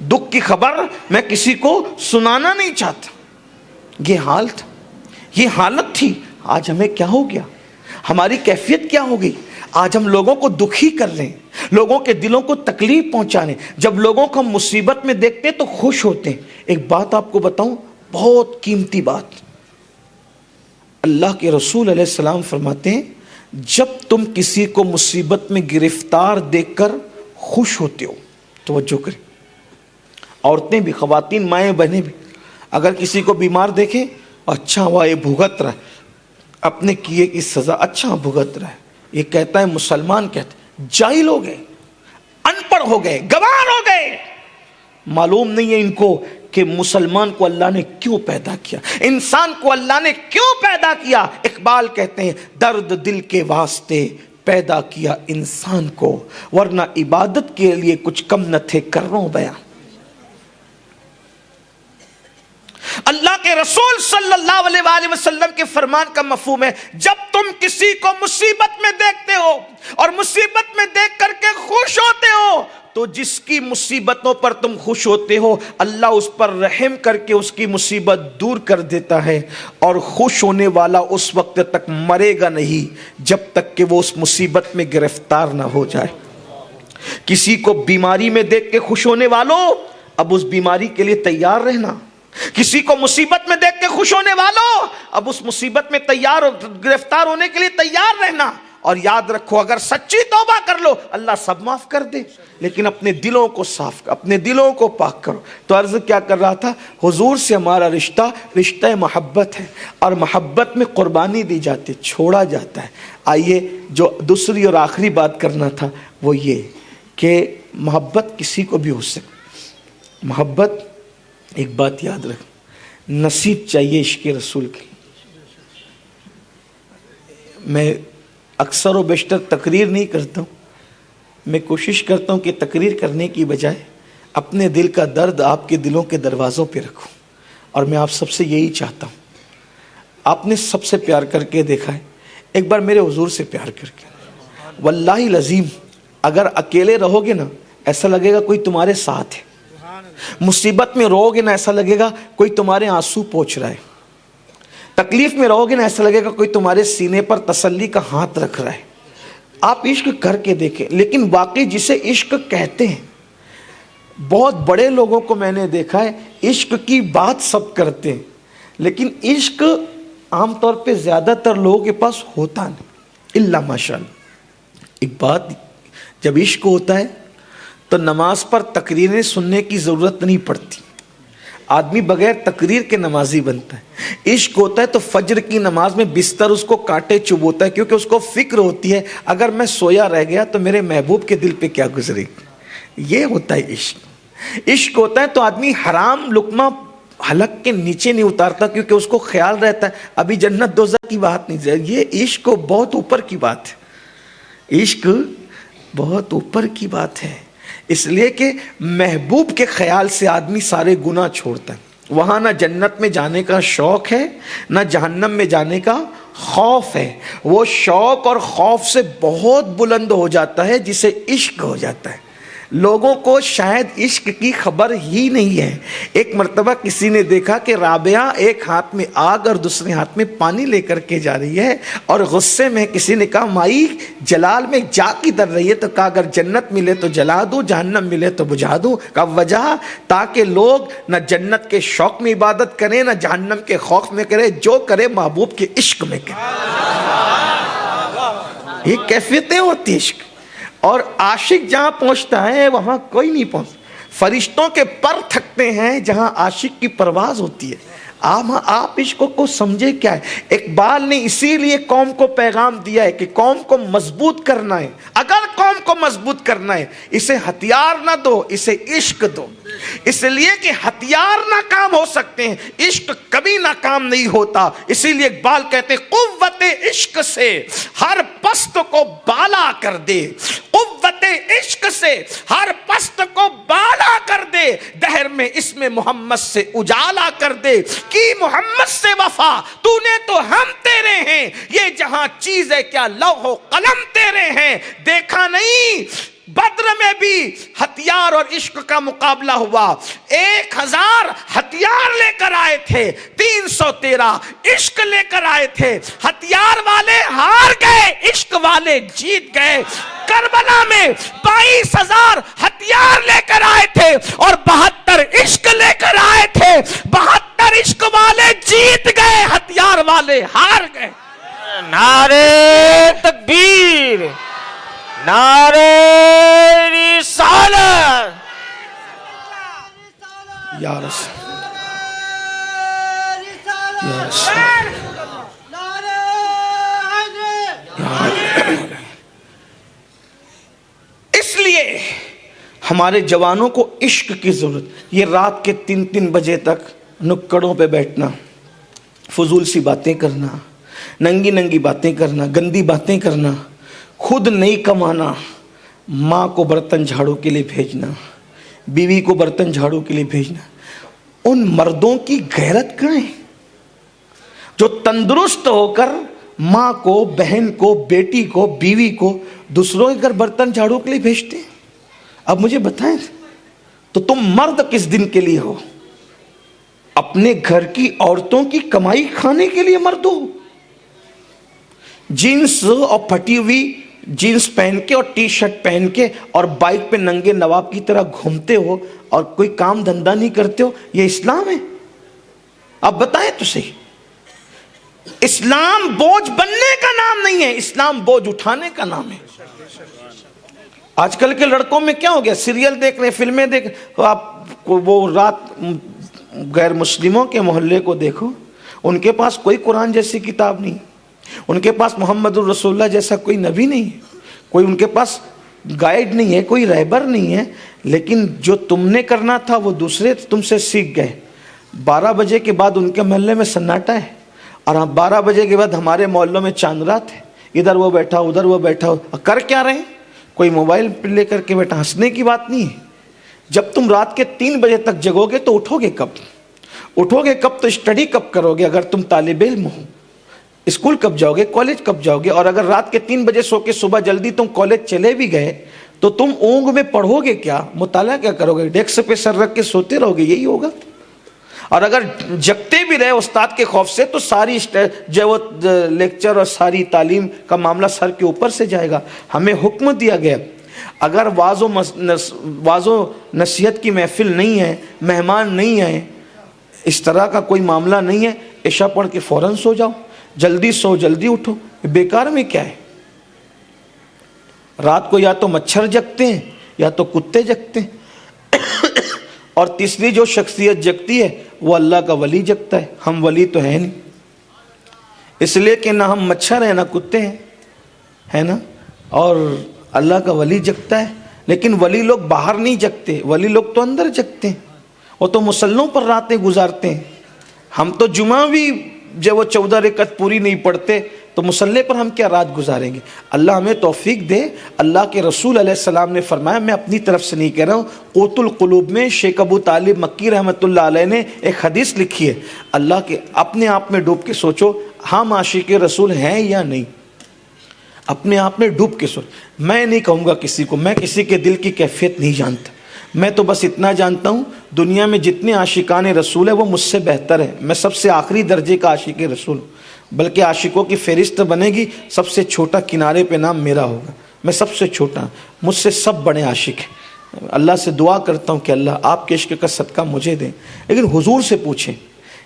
S1: دکھ کی خبر میں کسی کو سنانا نہیں چاہتا. یہ حالت تھی. آج ہمیں کیا ہو گیا, ہماری کیفیت کیا ہو گئی؟ آج ہم لوگوں کو دکھی کر رہے ہیں, لوگوں کے دلوں کو تکلیف پہنچانے. جب لوگوں کو ہم مصیبت میں دیکھتے ہیں تو خوش ہوتے ہیں. ایک بات آپ کو بتاؤں, بہت قیمتی بات. اللہ کے رسول علیہ السلام فرماتے ہیں جب تم کسی کو مصیبت میں گرفتار دیکھ کر خوش ہوتے ہو, توجہ کریں, عورتیں بھی, خواتین, مائیں بہنیں بھی, اگر کسی کو بیمار دیکھیں, اچھا ہوا یہ بھگت رہا ہے, اپنے کیے کی سزا اچھا بھگت رہا ہے, یہ کہتا ہے مسلمان کہتے ہیں. جاہل ہو گئے, ان پڑھ ہو گئے, گوار ہو گئے, معلوم نہیں ہے ان کو کہ مسلمان کو اللہ نے کیوں پیدا کیا, انسان کو اللہ نے کیوں پیدا کیا. اقبال کہتے ہیں درد دل کے واسطے پیدا کیا انسان کو, ورنہ عبادت کے لیے کچھ کم نہ تھے کرنو بیان. اللہ کے رسول صلی اللہ علیہ وآلہ وسلم کے فرمان کا مفہوم ہے جب تم کسی کو مصیبت میں دیکھتے ہو اور مصیبت میں دیکھ کر کے خوش ہوتے ہو تو جس کی مصیبتوں پر تم خوش ہوتے ہو اللہ اس پر رحم کر کے اس کی مصیبت دور کر دیتا ہے. اور خوش ہونے والا اس وقت تک مرے گا نہیں جب تک کہ وہ اس مصیبت میں گرفتار نہ ہو جائے. کسی کو بیماری میں دیکھ کے خوش ہونے والوں اب اس بیماری کے لیے تیار رہنا. کسی کو مصیبت میں دیکھ کے خوش ہونے والوں اب اس مصیبت میں تیار گرفتار ہونے کے لیے تیار رہنا. اور یاد رکھو اگر سچی توبہ کر لو اللہ سب معاف کر دے, لیکن اپنے دلوں کو صاف کر, اپنے دلوں کو پاک کرو. تو عرض کیا کر رہا تھا, حضور سے ہمارا رشتہ محبت ہے, اور محبت میں قربانی دی جاتی, چھوڑا جاتا ہے. آئیے جو دوسری اور آخری بات کرنا تھا وہ یہ کہ محبت کسی کو بھی ہو سکتی. محبت, ایک بات یاد رکھ, نصیب چاہیے عشق رسول کے. میں اکثر و بیشتر تقریر نہیں کرتا ہوں, میں کوشش کرتا ہوں کہ تقریر کرنے کی بجائے اپنے دل کا درد آپ کے دلوں کے دروازوں پہ رکھوں. اور میں آپ سب سے یہی چاہتا ہوں, آپ نے سب سے پیار کر کے دیکھا ہے, ایک بار میرے حضور سے پیار کر کے, واللہ العظیم اگر اکیلے رہو گے نا ایسا لگے گا کوئی تمہارے ساتھ ہے. مصیبت میں رو گے نا ایسا لگے گا کوئی تمہارے آنسو پوچھ رہا ہے. تکلیف میں رہو گے نا ایسا لگے گا کوئی تمہارے سینے پر تسلی کا ہاتھ رکھ رہا ہے. آپ عشق کر کے دیکھیں. لیکن واقعی جسے عشق کہتے ہیں, بہت بڑے لوگوں کو میں نے دیکھا ہے عشق کی بات سب کرتے ہیں, لیکن عشق عام طور پہ زیادہ تر لوگوں کے پاس ہوتا نہیں الا ماشاء اللہ. ایک بات, جب عشق ہوتا ہے تو نماز پر تقریریں سننے کی ضرورت نہیں پڑتی. آدمی بغیر تقریر کے نمازی بنتا ہے. عشق ہوتا ہے تو فجر کی نماز میں بستر اس کو کاٹے چبوتا ہے, کیونکہ اس کو فکر ہوتی ہے اگر میں سویا رہ گیا تو میرے محبوب کے دل پہ کیا گزرے گی. یہ ہوتا ہے عشق. عشق ہوتا ہے تو آدمی حرام لقمہ حلق کے نیچے نہیں اتارتا, کیونکہ اس کو خیال رہتا ہے ابھی جنت دوزخ کی بات نہیں جائے. یہ عشق بہت اوپر کی بات ہے. عشق بہت اوپر کی بات ہے, اس لیے کہ محبوب کے خیال سے آدمی سارے گناہ چھوڑتا ہے. وہاں نہ جنت میں جانے کا شوق ہے نہ جہنم میں جانے کا خوف ہے. وہ شوق اور خوف سے بہت بلند ہو جاتا ہے جسے عشق ہو جاتا ہے. لوگوں کو شاید عشق کی خبر ہی نہیں ہے. ایک مرتبہ کسی نے دیکھا کہ رابعہ ایک ہاتھ میں آگ اور دوسرے ہاتھ میں پانی لے کر کے جا رہی ہے, اور غصے میں کسی نے کہا مائی جلال میں جا کدھر رہی ہے؟ تو کہا اگر جنت ملے تو جلا دوں, جہنم ملے تو بجھا دوں. کہا وجہ تاکہ لوگ نہ جنت کے شوق میں عبادت کریں نہ جہنم کے خوف میں کرے, جو کرے محبوب کے عشق میں کرے. یہ کیفیتیں ہوتی عشق. اور عاشق جہاں پہنچتا ہے وہاں کوئی نہیں پہنچتا. فرشتوں کے پر تھکتے ہیں جہاں عاشق کی پرواز ہوتی ہے. آپ عشق کو سمجھے کیا ہے. اقبال نے اسی لیے قوم کو پیغام دیا ہے کہ قوم کو مضبوط کرنا ہے. اگر قوم کو مضبوط کرنا ہے اسے ہتھیار نہ دو, اسے عشق دو. اس لیے کہ ہتھیار ناکام ہو سکتے ہیں, عشق کبھی ناکام نہیں ہوتا. اسی لیے اقبال کہتے ہیں قوت عشق سے ہر پست کو بالا کر دے, قوت عشق سے ہر پست کو بالا کر دے, دہر میں اسم محمد سے اجالا کر دے. کی محمد سے وفا تو نے تو ہم تیرے ہیں, یہ جہاں چیز ہے کیا لوح و قلم تیرے ہیں. دیکھا نہیں بدر میں بھی ہتھیار اور عشق کا مقابلہ ہوا. 1000 ہتھیار لے کر آئے تھے, 313 عشق لے کر آئے تھے. ہتھیار والے ہار گئے, عشق والے جیت گئے. کربلا میں 22,000 ہتھیار لے کر آئے تھے اور 72 عشق لے کر آئے تھے. 72 عشق والے جیت گئے, ہتھیار والے ہار گئے.
S2: نعرے تکبیر, نعرے رسالت.
S1: یا رسول یا رسول اس لیے ہمارے جوانوں کو عشق کی ضرورت. یہ رات کے 3 بجے تک نکڑوں پہ بیٹھنا, فضول سی باتیں کرنا, ننگی باتیں کرنا, گندی باتیں کرنا, خود نہیں کمانا, ماں کو برتن جھاڑو کے لیے بھیجنا, بیوی کو برتن جھاڑو کے لیے بھیجنا. ان مردوں کی غیرت کہاں ہے جو تندرست ہو کر ماں کو, بہن کو, بیٹی کو, بیوی کو دوسروں کے گھر برتن جھاڑو کے لیے بھیجتے ہیں؟ اب مجھے بتائیں تو تم مرد کس دن کے لیے ہو؟ اپنے گھر کی عورتوں کی کمائی کھانے کے لیے مرد ہو. جینس اور پھٹی ہوئی جینس پہن کے اور ٹی شرٹ پہن کے اور بائک پہ ننگے نواب کی طرح گھومتے ہو اور کوئی کام دھندا نہیں کرتے ہو, یہ اسلام ہے؟ اب بتائیں تو صحیح. اسلام بوجھ بننے کا نام نہیں ہے, اسلام بوجھ اٹھانے کا نام ہے. آج کل کے لڑکوں میں کیا ہو گیا, سیریل دیکھ رہے, فلمیں دیکھ رہے. آپ وہ رات غیر مسلموں کے محلے کو دیکھو, ان کے پاس کوئی قرآن جیسی کتاب نہیں, ان کے پاس محمد الرسول اللہ جیسا کوئی نبی نہیں ہے, کوئی ان کے پاس گائیڈ نہیں ہے, کوئی رہبر نہیں ہے. لیکن جو تم نے کرنا تھا وہ دوسرے تم سے سیکھ گئے. 12 بجے کے بعد ان کے محلے میں سناٹا ہے, اور 12 بجے کے بعد ہمارے محلوں میں چاند رات ہے. ادھر وہ بیٹھا, ادھر وہ بیٹھا, کر کیا رہے ہیں؟ کوئی موبائل پہ لے کر کے بیٹھا. ہنسنے کی بات نہیں ہے. جب تم رات کے 3 بجے تک جگو گے تو اٹھو گے کب؟ اٹھو گے کب؟ تو اسٹڈی کب کرو گے اگر تم طالب علم ہو؟ اسکول کب جاؤ گے؟ کالج کب جاؤ گے؟ اور اگر رات کے 3 بجے سو کے صبح جلدی تم کالج چلے بھی گئے تو تم اونگ میں پڑھو گے کیا، مطالعہ کیا کرو گے، ڈیسک پہ سر رکھ کے سوتے رہو گے، یہی ہوگا. اور اگر جگتے بھی رہے استاد کے خوف سے تو ساری جو لیکچر اور ساری تعلیم کا معاملہ سر کے اوپر سے جائے گا. ہمیں حکم دیا گیا اگر واعظ و نصیحت کی محفل نہیں ہے، مہمان نہیں ہے، اس طرح کا کوئی معاملہ نہیں ہے، عشاء پڑھ کے فوراً سو جاؤ، جلدی سو جلدی اٹھو. بیکار میں کیا ہے؟ رات کو یا تو مچھر جگتے ہیں یا تو کتے جگتے ہیں. اور تیسری جو شخصیت جگتی ہے وہ اللہ کا ولی جگتا ہے. ہم ولی تو ہیں نہیں، اس لیے کہ نہ ہم مچھر ہیں نہ کتے ہیں، ہے نا. اور اللہ کا ولی جگتا ہے. لیکن ولی لوگ باہر نہیں جگتے، ولی لوگ تو اندر جگتے ہیں. وہ تو مصلوں پر راتیں گزارتے ہیں. ہم تو جمعہ بھی جب وہ 14 رکعت پوری نہیں پڑھتے تو مصلے پر ہم کیا رات گزاریں گے. اللہ ہمیں توفیق دے. اللہ کے رسول علیہ السلام نے فرمایا، میں اپنی طرف سے نہیں کہہ رہا ہوں، قوت القلوب میں شیخ ابو طالب مکی رحمۃ اللہ علیہ نے ایک حدیث لکھی ہے. اللہ کے اپنے آپ میں ڈوب کے سوچو، ہم عاشق رسول ہیں یا نہیں. اپنے آپ میں ڈوب کے سوچ. میں نہیں کہوں گا کسی کو، میں کسی کے دل کی کیفیت نہیں جانتا. میں تو بس اتنا جانتا ہوں دنیا میں جتنے عاشقان رسول ہیں وہ مجھ سے بہتر ہیں. میں سب سے آخری درجے کا عاشق رسول ہوں. بلکہ عاشقوں کی فہرست بنے گی، سب سے چھوٹا کنارے پہ نام میرا ہوگا. میں سب سے چھوٹا ہوں، مجھ سے سب بڑے عاشق ہیں. اللہ سے دعا کرتا ہوں کہ اللہ آپ کے عشق کا صدقہ مجھے دیں. لیکن حضور سے پوچھیں،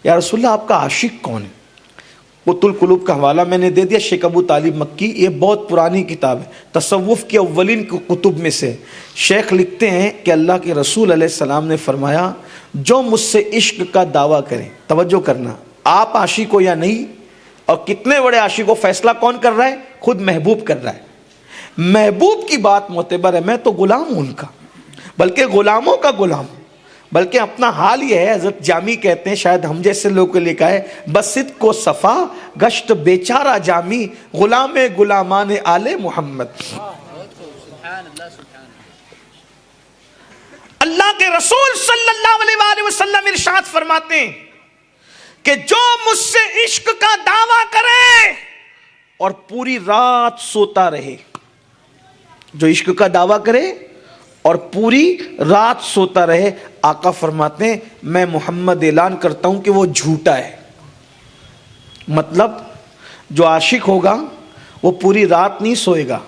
S1: یا رسول اللہ آپ کا عاشق کون ہے؟ قوت القلوب کا حوالہ میں نے دے دیا، شیخ ابو طالب مکی. یہ بہت پرانی کتاب ہے، تصوف کے اولین کتب میں سے. شیخ لکھتے ہیں کہ اللہ کے رسول علیہ السلام نے فرمایا، جو مجھ سے عشق کا دعویٰ کرے، توجہ کرنا، آپ عاشق ہو یا نہیں، اور کتنے بڑے عاشق ہو، فیصلہ کون کر رہا ہے؟ خود محبوب کر رہا ہے. محبوب کی بات معتبر ہے. میں تو غلام ہوں ان کا، بلکہ غلاموں کا غلام. بلکہ اپنا حال یہ ہے، حضرت جامی کہتے ہیں، شاید ہم جیسے لوگوں کو لکھا ہے، بسط کو صفا گشت بیچارہ جامی، غلام غلامان آل محمد. اللہ کے رسول صلی اللہ علیہ وآلہ وسلم ارشاد فرماتے ہیں کہ جو مجھ سے عشق کا دعویٰ کرے اور پوری رات سوتا رہے، جو عشق کا دعویٰ کرے اور پوری رات سوتا رہے، آقا فرماتے ہیں میں محمد اعلان کرتا ہوں کہ وہ جھوٹا ہے. مطلب جو عاشق ہوگا وہ پوری رات نہیں سوئے گا،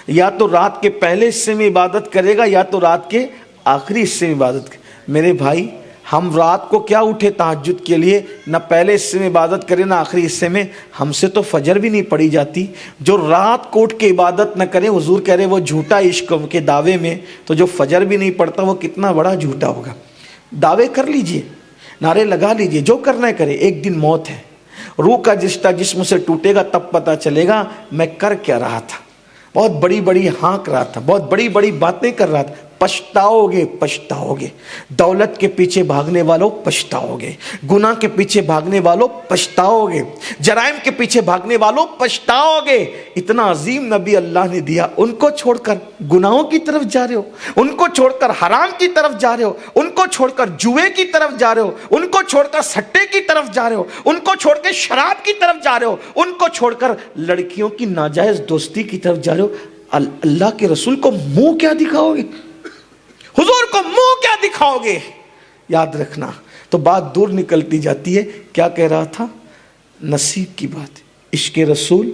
S1: یا تو رات کے پہلے حصے میں عبادت کرے گا یا تو رات کے آخری حصے میں عبادت کرے. میرے بھائی، ہم رات کو کیا اٹھے تہجد کے لیے، نہ پہلے حصے میں عبادت کرے نہ آخری حصے میں. ہم سے تو فجر بھی نہیں پڑھی جاتی. جو رات کو اٹھ کے عبادت نہ کرے، حضور کہہ رہے وہ جھوٹا عشق کے دعوے میں. تو جو فجر بھی نہیں پڑھتا وہ کتنا بڑا جھوٹا ہوگا. دعوے کر لیجئے، نعرے لگا لیجئے، جو کرنا ہے کرے. ایک دن موت ہے، روح کا رشتہ جسم سے ٹوٹے گا، تب پتہ چلے گا میں کر کیا رہا تھا. بہت بڑی بڑی ہانک رہا تھا، بہت بڑی بڑی باتیں کر رہا تھا. پچھتاؤ گے، پچھتاؤ گے. دولت کے پیچھے بھاگنے والوں پچھتاؤ گے، گناہ کے پیچھے بھاگنے والوں پچھتاؤ گے، جرائم کے پیچھے بھاگنے والوں پچھتاؤ گے. اتنا عظیم نبی اللہ نے دیا، ان کو چھوڑ کر گناہوں کی طرف جا رہے ہو، ان کو چھوڑ کر حرام کی طرف جا رہے ہو، ان کو چھوڑ کر جوئے کی طرف جا رہے ہو، ان کو چھوڑ کر سٹے کی طرف جا رہے ہو، ان کو چھوڑ کے شراب کی طرف جا رہے ہو، ان کو چھوڑ کر لڑکیوں کی ناجائز دوستی کی طرف جا رہے ہو. اللہ کے رسول کو منہ کیا دکھاؤ گے؟ حضور کو منہ کیا دکھاؤ گے؟ یاد رکھنا. تو بات دور نکلتی جاتی ہے. کیا کہہ رہا تھا؟ نصیب کی بات. عشق رسول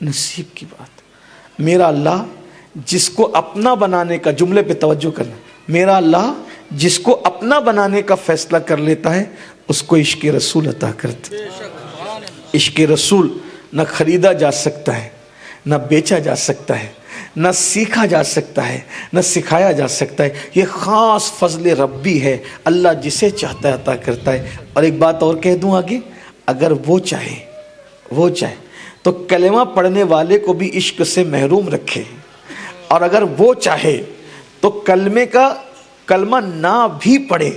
S1: نصیب کی بات. میرا اللہ جس کو اپنا بنانے کا، جملے پہ توجہ کرنا، میرا اللہ جس کو اپنا بنانے کا فیصلہ کر لیتا ہے اس کو عشق رسول عطا کرتا ہے. عشق رسول نہ خریدا جا سکتا ہے، نہ بیچا جا سکتا ہے، نہ سیکھا جا سکتا ہے، نہ سکھایا جا سکتا ہے. یہ خاص فضل ربی ہے، اللہ جسے چاہتا ہے عطا کرتا ہے. اور ایک بات اور کہہ دوں آگے، اگر وہ چاہے تو کلمہ پڑھنے والے کو بھی عشق سے محروم رکھے، اور اگر وہ چاہے تو کلمہ نہ بھی پڑھے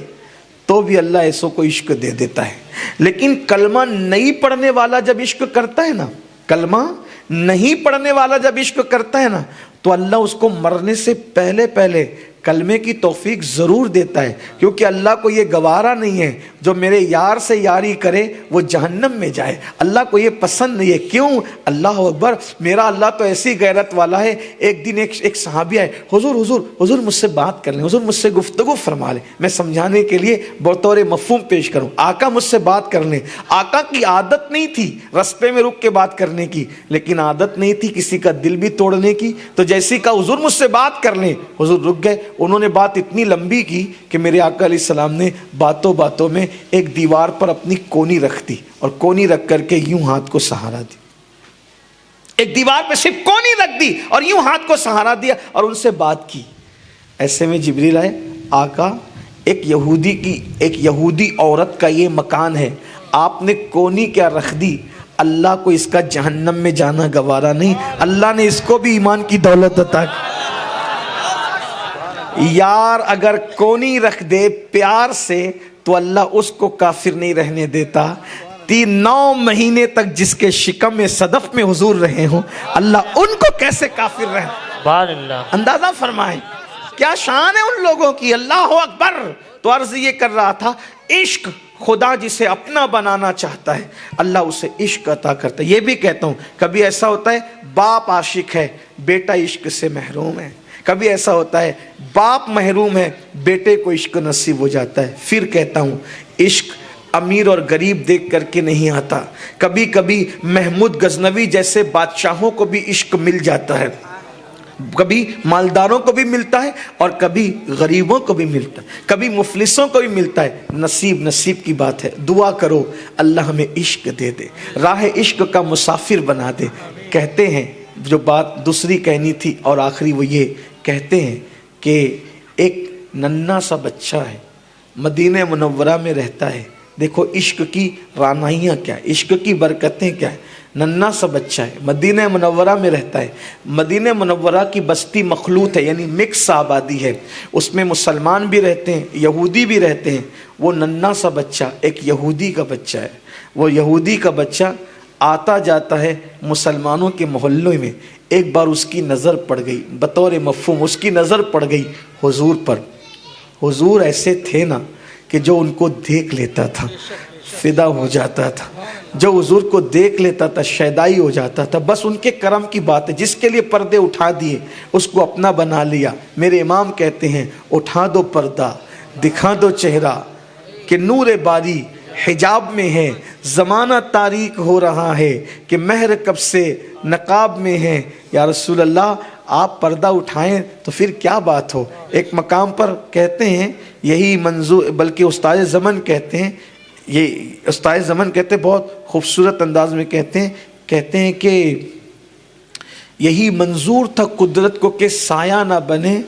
S1: تو بھی اللہ ایسوں کو عشق دے دیتا ہے. لیکن کلمہ نہیں پڑھنے والا جب عشق کرتا ہے نا، کلمہ نہیں پڑھنے والا جب عشق کرتا ہے نا، تو اللہ اس کو مرنے سے پہلے کلمے کی توفیق ضرور دیتا ہے، کیونکہ اللہ کو یہ گوارا نہیں ہے جو میرے یار سے یاری کرے وہ جہنم میں جائے، اللہ کو یہ پسند نہیں ہے۔ کیوں؟ اللہ اکبر، میرا اللہ تو ایسی غیرت والا ہے۔ ایک دن ایک صحابی آئے، حضور مجھ سے بات کر لیں، حضور مجھ سے گفتگو فرما لیں، میں سمجھانے کے لیے بطور مفہوم پیش کروں۔ آقا مجھ سے بات کر لیں۔ آقا کی عادت نہیں تھی رستے میں رک کے بات کرنے کی، لیکن عادت نہیں تھی کسی کا دل بھی توڑنے کی، تو جیسی کہا حضور مجھ سے بات کر لیں، حضور رک گئے۔ انہوں نے بات اتنی لمبی کی کہ میرے آقا علیہ السلام نے باتوں باتوں میں ایک دیوار پر اپنی کونی رکھ دی، اور کونی رکھ کر کے یوں ہاتھ کو سہارا دی، ایک دیوار پہ صرف کونی رکھ دی اور یوں ہاتھ کو سہارا دیا اور ان سے بات کی۔ ایسے میں جبریل آئے، آقا ایک یہودی عورت کا یہ مکان ہے، آپ نے کونی کیا رکھ دی؟ اللہ کو اس کا جہنم میں جانا گوارا نہیں، اللہ نے اس کو بھی ایمان کی دولت عطا کی۔ یار اگر کونی رکھ دے پیار سے تو اللہ اس کو کافر نہیں رہنے دیتا۔ 9 مہینے تک جس کے شکم میں صدف میں حضور رہے ہوں، اللہ ان کو کیسے کافر رہے؟
S2: سبحان اللہ۔
S1: اندازہ فرمائیں کیا شان ہے ان لوگوں کی، اللہ اکبر۔ تو عرض یہ کر رہا تھا، عشق خدا جسے اپنا بنانا چاہتا ہے اللہ اسے عشق عطا کرتا ہے۔ یہ بھی کہتا ہوں کبھی ایسا ہوتا ہے باپ عاشق ہے بیٹا عشق سے محروم ہے، کبھی ایسا ہوتا ہے باپ محروم ہے بیٹے کو عشق نصیب ہو جاتا ہے۔ پھر کہتا ہوں عشق امیر اور غریب دیکھ کر کے نہیں آتا، کبھی کبھی محمود غزنوی جیسے بادشاہوں کو بھی عشق مل جاتا ہے، کبھی مالداروں کو بھی ملتا ہے اور کبھی غریبوں کو بھی ملتا ہے، کبھی مفلسوں کو بھی ملتا ہے۔ نصیب کی بات ہے۔ دعا کرو اللہ ہمیں عشق دے دے، راہ عشق کا مسافر بنا دے۔ کہتے ہیں جو بات دوسری کہنی تھی اور آخری وہ یہ کہتے ہیں کہ ایک ننھا سا بچہ ہے مدینہ منورہ میں رہتا ہے، دیکھو عشق کی رانائیاں کیا ہے، عشق کی برکتیں کیا ہیں۔ ننھا سا بچہ ہے مدینہ منورہ میں رہتا ہے، مدینہ منورہ کی بستی مخلوط ہے یعنی مکس آبادی ہے، اس میں مسلمان بھی رہتے ہیں یہودی بھی رہتے ہیں۔ وہ ننھا سا بچہ ایک یہودی کا بچہ ہے، وہ یہودی کا بچہ آتا جاتا ہے مسلمانوں کے محلوں میں۔ ایک بار اس کی نظر پڑ گئی، بطور مفہوم اس کی نظر پڑ گئی حضور پر۔ حضور ایسے تھے نا کہ جو ان کو دیکھ لیتا تھا فدا ہو جاتا تھا، جو حضور کو دیکھ لیتا تھا شیدائی ہو جاتا تھا۔ بس ان کے کرم کی بات ہے، جس کے لیے پردے اٹھا دیے اس کو اپنا بنا لیا۔ میرے امام کہتے ہیں اٹھا دو پردہ دکھا دو چہرہ کہ نور باری حجاب میں ہے، زمانہ تاریک ہو رہا ہے کہ مہر کب سے نقاب میں ہے۔ یا رسول اللہ آپ پردہ اٹھائیں تو پھر کیا بات ہو۔ ایک مقام پر کہتے ہیں یہی منظور، بلکہ استاد زمن کہتے ہیں، یہ استاد زمن کہتے ہیں بہت خوبصورت انداز میں کہتے ہیں کہ یہی منظور تھا قدرت کو کہ سایہ نہ بنے،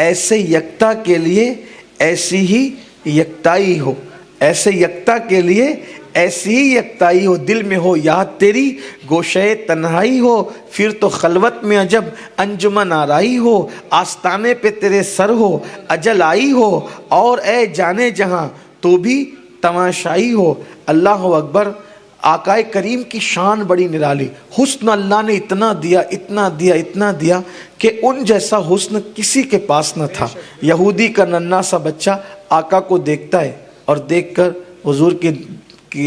S1: ایسے یکتا کے لیے ایسی ہی یکتائی ہو، ایسے یکتا کے لیے ایسی ہی یکتائی ہو، دل میں ہو یاد تیری گوشے تنہائی ہو، پھر تو خلوت میں عجب انجمن آرائی ہو، آستانے پہ تیرے سر ہو اجل آئی ہو، اور اے جانے جہاں تو بھی تماشائی ہو۔ اللہ اکبر۔ آقا کریم کی شان بڑی نرالی، حسن اللہ نے اتنا دیا اتنا دیا اتنا دیا کہ ان جیسا حسن کسی کے پاس نہ تھا۔ یہودی کا ننھا سا بچہ آقا کو دیکھتا ہے اور دیکھ کر حضور کے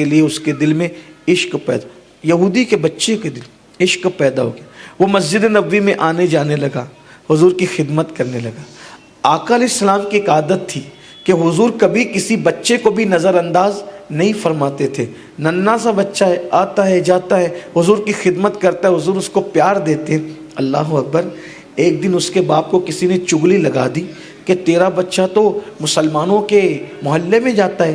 S1: لیے اس کے دل میں عشق پیدا، یہودی کے بچے کے دل عشق پیدا ہو گیا۔ وہ مسجد نبوی میں آنے جانے لگا، حضور کی خدمت کرنے لگا۔ آقا علیہ السلام کی ایک عادت تھی کہ حضور کبھی کسی بچے کو بھی نظر انداز نہیں فرماتے تھے۔ ننھا سا بچہ ہے آتا ہے جاتا ہے حضور کی خدمت کرتا ہے، حضور اس کو پیار دیتے ہیں۔ اللہ اکبر۔ ایک دن اس کے باپ کو کسی نے چغلی لگا دی کہ تیرا بچہ تو مسلمانوں کے محلے میں جاتا ہے،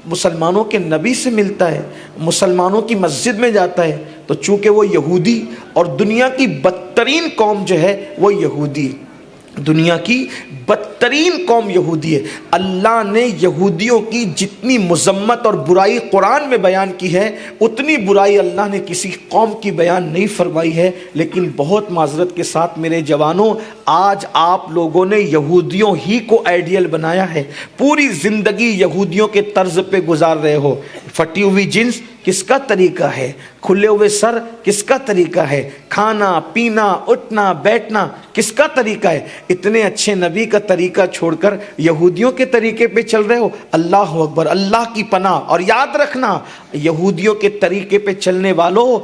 S1: مسلمانوں کے نبی سے ملتا ہے، مسلمانوں کی مسجد میں جاتا ہے، تو چونکہ وہ یہودی اور دنیا کی بدترین قوم جو ہے وہ یہودی، دنیا کی بدترین قوم یہودی ہے۔ اللہ نے یہودیوں کی جتنی مذمت اور برائی قرآن میں بیان کی ہے اتنی برائی اللہ نے کسی قوم کی بیان نہیں فرمائی ہے۔ لیکن بہت معذرت کے ساتھ میرے جوانوں، آج آپ لوگوں نے یہودیوں ہی کو آئیڈیل بنایا ہے، پوری زندگی یہودیوں کے طرز پہ گزار رہے ہو۔ پھٹی ہوئی جنس کس کا طریقہ ہے، کھلے ہوئے سر کس کا طریقہ ہے، کھانا پینا اٹھنا بیٹھنا کس کا طریقہ ہے۔ اتنے اچھے نبی کا کا طریقہ چھوڑ کر یہودیوں کے طریقے پہ چل رہے ہو، اللہ اکبر، اللہ کی پناہ۔ اور یاد رکھنا، یہودیوں کے طریقے پہ چلنے والوں،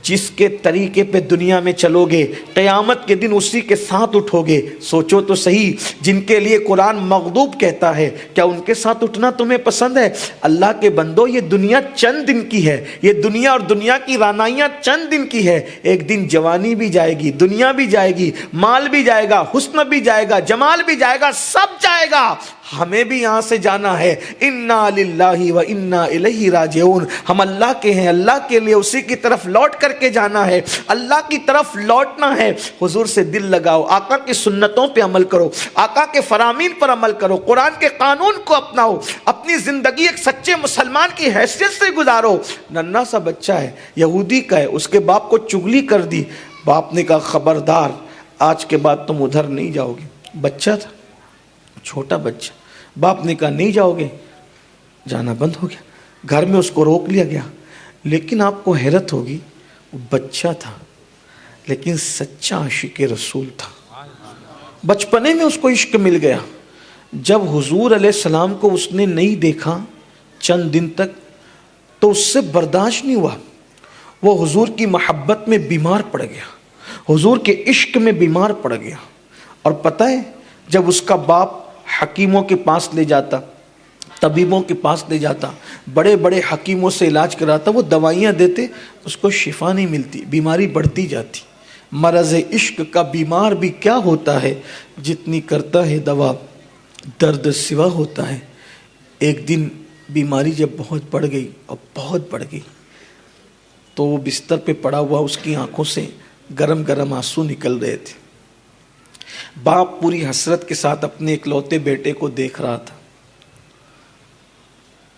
S1: جس کے طریقے پہ دنیا میں چلو گے قیامت کے دن اسی کے ساتھ اٹھو گے۔ سوچو تو صحیح، جن کے لیے قرآن مغضوب کہتا ہے، کیا ان کے ساتھ اٹھنا تمہیں پسند ہے؟ اللہ کے بندو، یہ دنیا چند دن کی ہے، یہ دنیا اور دنیا کی رانائیاں چند دن کی ہے۔ ایک دن جوانی بھی جائے گی، دنیا بھی جائے گی، مال بھی جائے گا، حسن بھی جائے گا، جمال بھی جائے گا، سب جائے گا۔ ہمیں بھی یہاں سے جانا ہے۔ انا للہ و انا الیہ راجعون، ہم اللہ کے ہیں، اللہ کے لیے اسی کی طرف لوٹ کر کے جانا ہے، اللہ کی طرف لوٹنا ہے۔ حضور سے دل لگاؤ، آقا کی سنتوں پہ عمل کرو، آقا کے فرامین پر عمل کرو، قرآن کے قانون کو اپناؤ، اپنی زندگی ایک سچے مسلمان کی حیثیت سے گزارو۔ ننھا سا بچہ ہے، یہودی کا ہے، اس کے باپ کو چغلی کر دی، باپ نے کہا خبردار، آج کے بعد تم ادھر نہیں جاؤ گے۔ بچہ تھا، چھوٹا بچہ، باپ نے کہا نہیں جاؤ گے، جانا بند ہو گیا، گھر میں اس کو روک لیا گیا۔ لیکن آپ کو حیرت ہوگی، وہ بچہ تھا لیکن سچا عاشق رسول تھا۔ بچپنے میں اس کو عشق مل گیا۔ جب حضور علیہ السلام کو اس نے نہیں دیکھا چند دن تک تو اس سے برداشت نہیں ہوا، وہ حضور کی محبت میں بیمار پڑ گیا، حضور کے عشق میں بیمار پڑ گیا۔ اور پتہ ہے، جب اس کا باپ حکیموں کے پاس لے جاتا، طبیبوں کے پاس لے جاتا، بڑے بڑے حکیموں سے علاج کراتا، وہ دوائیاں دیتے، اس کو شفا نہیں ملتی، بیماری بڑھتی جاتی۔ مرض عشق کا بیمار بھی کیا ہوتا ہے، جتنی کرتا ہے دوا درد سوا ہوتا ہے۔ ایک دن بیماری جب بہت بڑھ گئی اور بہت بڑھ گئی تو وہ بستر پہ پڑا ہوا، اس کی آنکھوں سے گرم گرم آنسو نکل رہے تھے۔ باپ پوری حسرت کے ساتھ اپنے اکلوتے بیٹے کو دیکھ رہا تھا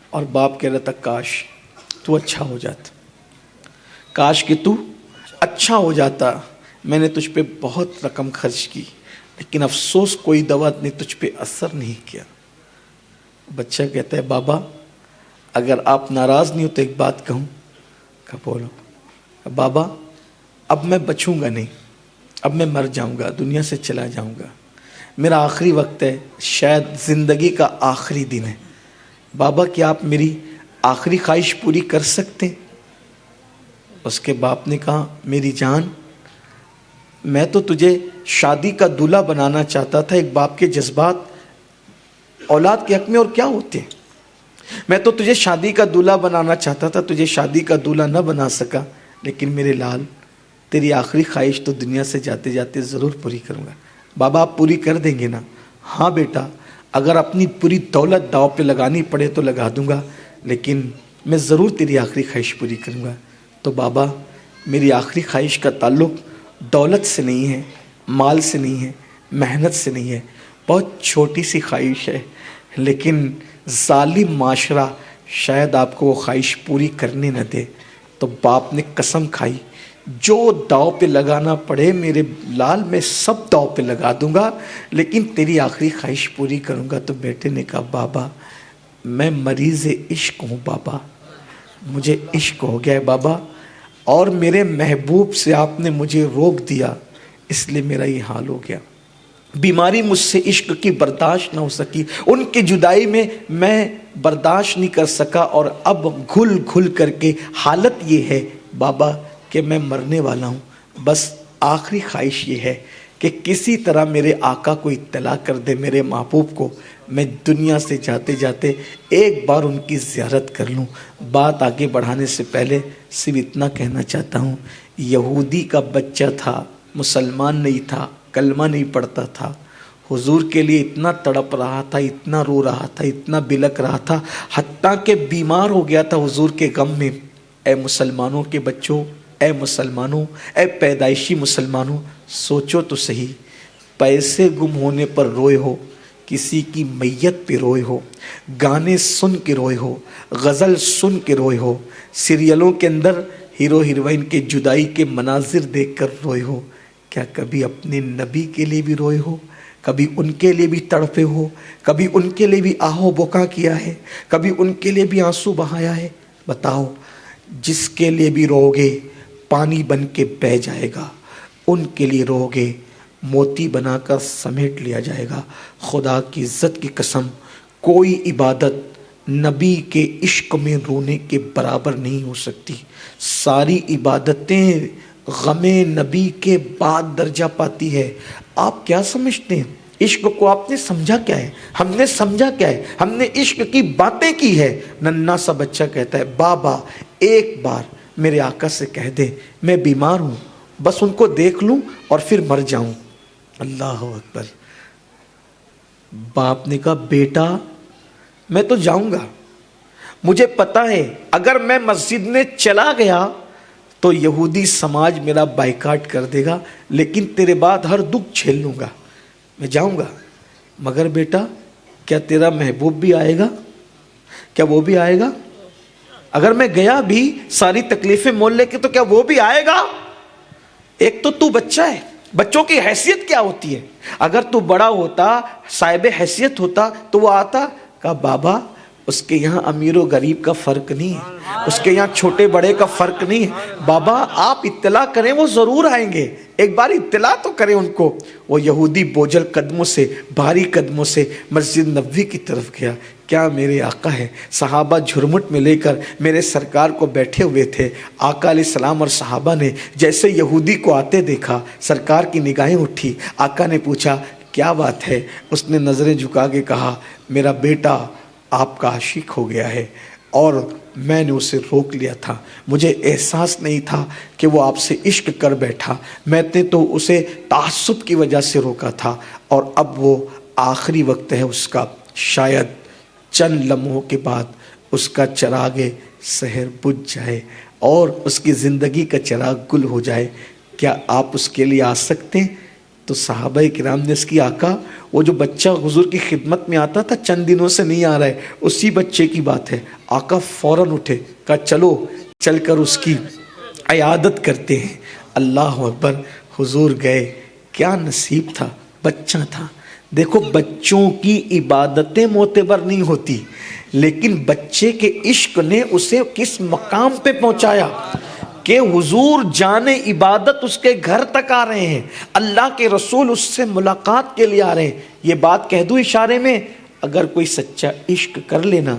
S1: اور باپ کہہ رہا تھا کاش تو اچھا ہو جاتا، کاش کہ تو اچھا ہو جاتا، میں نے تجھ پہ بہت رقم خرچ کی لیکن افسوس کوئی دوا نے تجھ پہ اثر نہیں کیا۔ بچہ کہتا ہے بابا اگر آپ ناراض نہیں ہو تو ایک بات کہوں؟ کہ بولو۔ بابا اب میں بچوں گا نہیں، اب میں مر جاؤں گا، دنیا سے چلا جاؤں گا، میرا آخری وقت ہے، شاید زندگی کا آخری دن ہے، بابا کیا آپ میری آخری خواہش پوری کر سکتے؟ اس کے باپ نے کہا میری جان، میں تو تجھے شادی کا دولہا بنانا چاہتا تھا، ایک باپ کے جذبات اولاد کے حق میں اور کیا ہوتے ہیں، میں تو تجھے شادی کا دولہا بنانا چاہتا تھا، تجھے شادی کا دولہا نہ بنا سکا، لیکن میرے لال تیری آخری خواہش تو دنیا سے جاتے جاتے ضرور پوری کروں گا۔ بابا آپ پوری کر دیں گے نا؟ ہاں بیٹا، اگر اپنی پوری دولت داؤ پہ لگانی پڑے تو لگا دوں گا، لیکن میں ضرور تیری آخری خواہش پوری کروں گا۔ تو بابا میری آخری خواہش کا تعلق دولت سے نہیں ہے، مال سے نہیں ہے، محنت سے نہیں ہے، بہت چھوٹی سی خواہش ہے، لیکن ظالم معاشرہ شاید آپ کو وہ خواہش پوری کرنے نہ دے۔ تو باپ نے قسم کھائی جو داؤ پہ لگانا پڑے میرے لال میں سب داؤ پہ لگا دوں گا، لیکن تیری آخری خواہش پوری کروں گا۔ تو بیٹے نے کہا بابا میں مریض عشق ہوں بابا، مجھے عشق ہو گیا ہے بابا، اور میرے محبوب سے آپ نے مجھے روک دیا، اس لیے میرا یہ حال ہو گیا۔ بیماری مجھ سے عشق کی برداشت نہ ہو سکی، ان کی جدائی میں برداشت نہیں کر سکا، اور اب گھل گھل کر کے حالت یہ ہے بابا کہ میں مرنے والا ہوں، بس آخری خواہش یہ ہے کہ کسی طرح میرے آقا کو اطلاع کر دے، میرے محبوب کو، میں دنیا سے جاتے جاتے ایک بار ان کی زیارت کر لوں۔ بات آگے بڑھانے سے پہلے صرف اتنا کہنا چاہتا ہوں، یہودی کا بچہ تھا، مسلمان نہیں تھا، کلمہ نہیں پڑھتا تھا، حضور کے لیے اتنا تڑپ رہا تھا، اتنا رو رہا تھا، اتنا بلک رہا تھا، حتیٰ کہ بیمار ہو گیا تھا حضور کے غم میں۔ اے مسلمانوں کے بچوں، اے مسلمانوں، اے پیدائشی مسلمانوں، سوچو تو صحیح، پیسے گم ہونے پر روئے ہو، کسی کی میت پہ روئے ہو، گانے سن کے روئے ہو، غزل سن کے روئے ہو، سیریلوں کے اندر ہیرو ہیروئن کے جدائی کے مناظر دیکھ کر روئے ہو، کیا کبھی اپنے نبی کے لیے بھی روئے ہو؟ کبھی ان کے لیے بھی تڑپے ہو؟ کبھی ان کے لیے بھی آہو بکا کیا ہے؟ کبھی ان کے لیے بھی آنسو بہایا ہے؟ بتاؤ، جس کے لیے بھی رو گے پانی بن کے بہہ جائے گا، ان کے لیے رو گے موتی بنا کر سمیٹ لیا جائے گا۔ خدا کی عزت کی قسم، کوئی عبادت نبی کے عشق میں رونے کے برابر نہیں ہو سکتی۔ ساری عبادتیں غم نبی کے بعد درجہ پاتی ہے۔ آپ کیا سمجھتے ہیں؟ عشق کو آپ نے سمجھا کیا ہے؟ ہم نے سمجھا کیا ہے؟ ہم نے عشق کی باتیں کی ہے۔ ننھا سا بچہ کہتا ہے بابا ایک بار میرے آقا سے کہہ دے میں بیمار ہوں، بس ان کو دیکھ لوں اور پھر مر جاؤں۔ اللہ اکبر۔ باپ نے کہا بیٹا میں تو جاؤں گا، مجھے پتا ہے اگر میں مسجد میں چلا گیا تو یہودی سماج میرا بائیکاٹ کر دے گا، لیکن تیرے بعد ہر دکھ جھیل لوں گا، میں جاؤں گا۔ مگر بیٹا کیا تیرا محبوب بھی آئے گا؟ کیا وہ بھی آئے گا؟ اگر میں گیا بھی ساری تکلیفیں مول لے کے تو کیا وہ بھی آئے گا؟ ایک تو بچہ ہے، بچوں کی حیثیت کیا ہوتی ہے؟ اگر تو بڑا ہوتا، صاحب حیثیت ہوتا تو وہ آتا، کہا بابا اس کے یہاں امیر و غریب کا فرق نہیں ہے، اس کے یہاں چھوٹے بڑے کا فرق نہیں ہے، بابا آپ اطلاع کریں وہ ضرور آئیں گے، ایک بار اطلاع تو کریں ان کو۔ وہ یہودی بوجھل قدموں سے، بھاری قدموں سے مسجد نبوی کی طرف گیا۔ کیا میرے آقا ہے؟ صحابہ جھرمٹ میں لے کر میرے سرکار کو بیٹھے ہوئے تھے۔ آقا علیہ السلام اور صحابہ نے جیسے یہودی کو آتے دیکھا، سرکار کی نگاہیں اٹھی۔ آقا نے پوچھا کیا بات ہے؟ اس نے نظریں جھکا کے کہا میرا بیٹا آپ کا عاشق ہو گیا ہے اور میں نے اسے روک لیا تھا، مجھے احساس نہیں تھا کہ وہ آپ سے عشق کر بیٹھا، میں نے تو اسے تعصب کی وجہ سے روکا تھا، اور اب وہ آخری وقت ہے اس کا، شاید چند لمحوں کے بعد اس کا چراغ سحر بجھ جائے اور اس کی زندگی کا چراغ گل ہو جائے، کیا آپ اس کے لیے آ سکتے ہیں؟ تو صحابہ کرام نے اس کی آقا وہ جو بچہ حضور کی خدمت میں آتا تھا چند دنوں سے نہیں آ رہا ہے، اسی بچے کی بات ہے۔ آقا فوراً اٹھے، کہا چلو چل کر اس کی عیادت کرتے ہیں۔ اللہ اکبر۔ حضور گئے، کیا نصیب تھا، بچہ تھا۔ دیکھو بچوں کی عبادتیں معتبر نہیں ہوتی، لیکن بچے کے عشق نے اسے کس مقام پہ پہنچایا کہ حضور جان عبادت اس کے گھر تک آ رہے ہیں، اللہ کے رسول اس سے ملاقات کے لیے آ رہے ہیں۔ یہ بات کہہ دوں اشارے میں، اگر کوئی سچا عشق کر لینا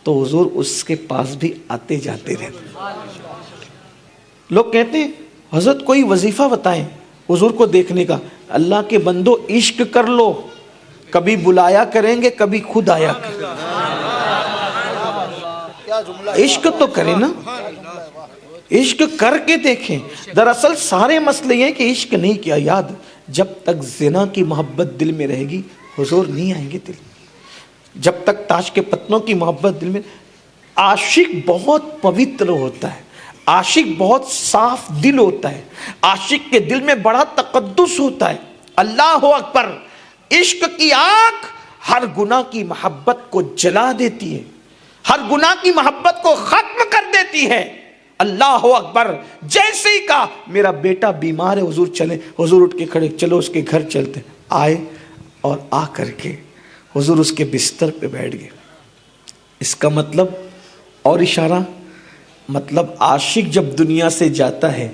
S1: تو حضور اس کے پاس بھی آتے جاتے رہتے۔ لوگ کہتے ہیں حضرت کوئی وظیفہ بتائیں حضور کو دیکھنے کا۔ اللہ کے بندو عشق کر لو، کبھی بلایا کریں گے کبھی خود آیا کریں گے۔ عشق تو کریں نا، عشق کر کے دیکھیں۔ دراصل سارے مسئلے یہ کہ عشق نہیں کیا۔ یاد جب تک زنا کی محبت دل میں رہے گی حضور نہیں آئیں گے دل، جب تک تاش کے پتنوں کی محبت دل میں۔ عاشق بہت پوتر ہوتا ہے، عاشق بہت صاف دل ہوتا ہے، عاشق کے دل میں بڑا تقدس ہوتا ہے۔ اللہ اکبر۔ عشق کی آگ ہر گناہ کی محبت کو جلا دیتی ہے، ہر گناہ کی محبت کو ختم کر دیتی ہے۔ اللہ اکبر۔ جیسے ہی کہا میرا بیٹا بیمار ہے حضور چلیں، حضور اٹھ کے کھڑے، چلو اس کے گھر چلتے۔ آئے اور آ کر کے حضور اس کے بستر پہ بیٹھ گئے۔ اس کا مطلب اور اشارہ، مطلب عاشق جب دنیا سے جاتا ہے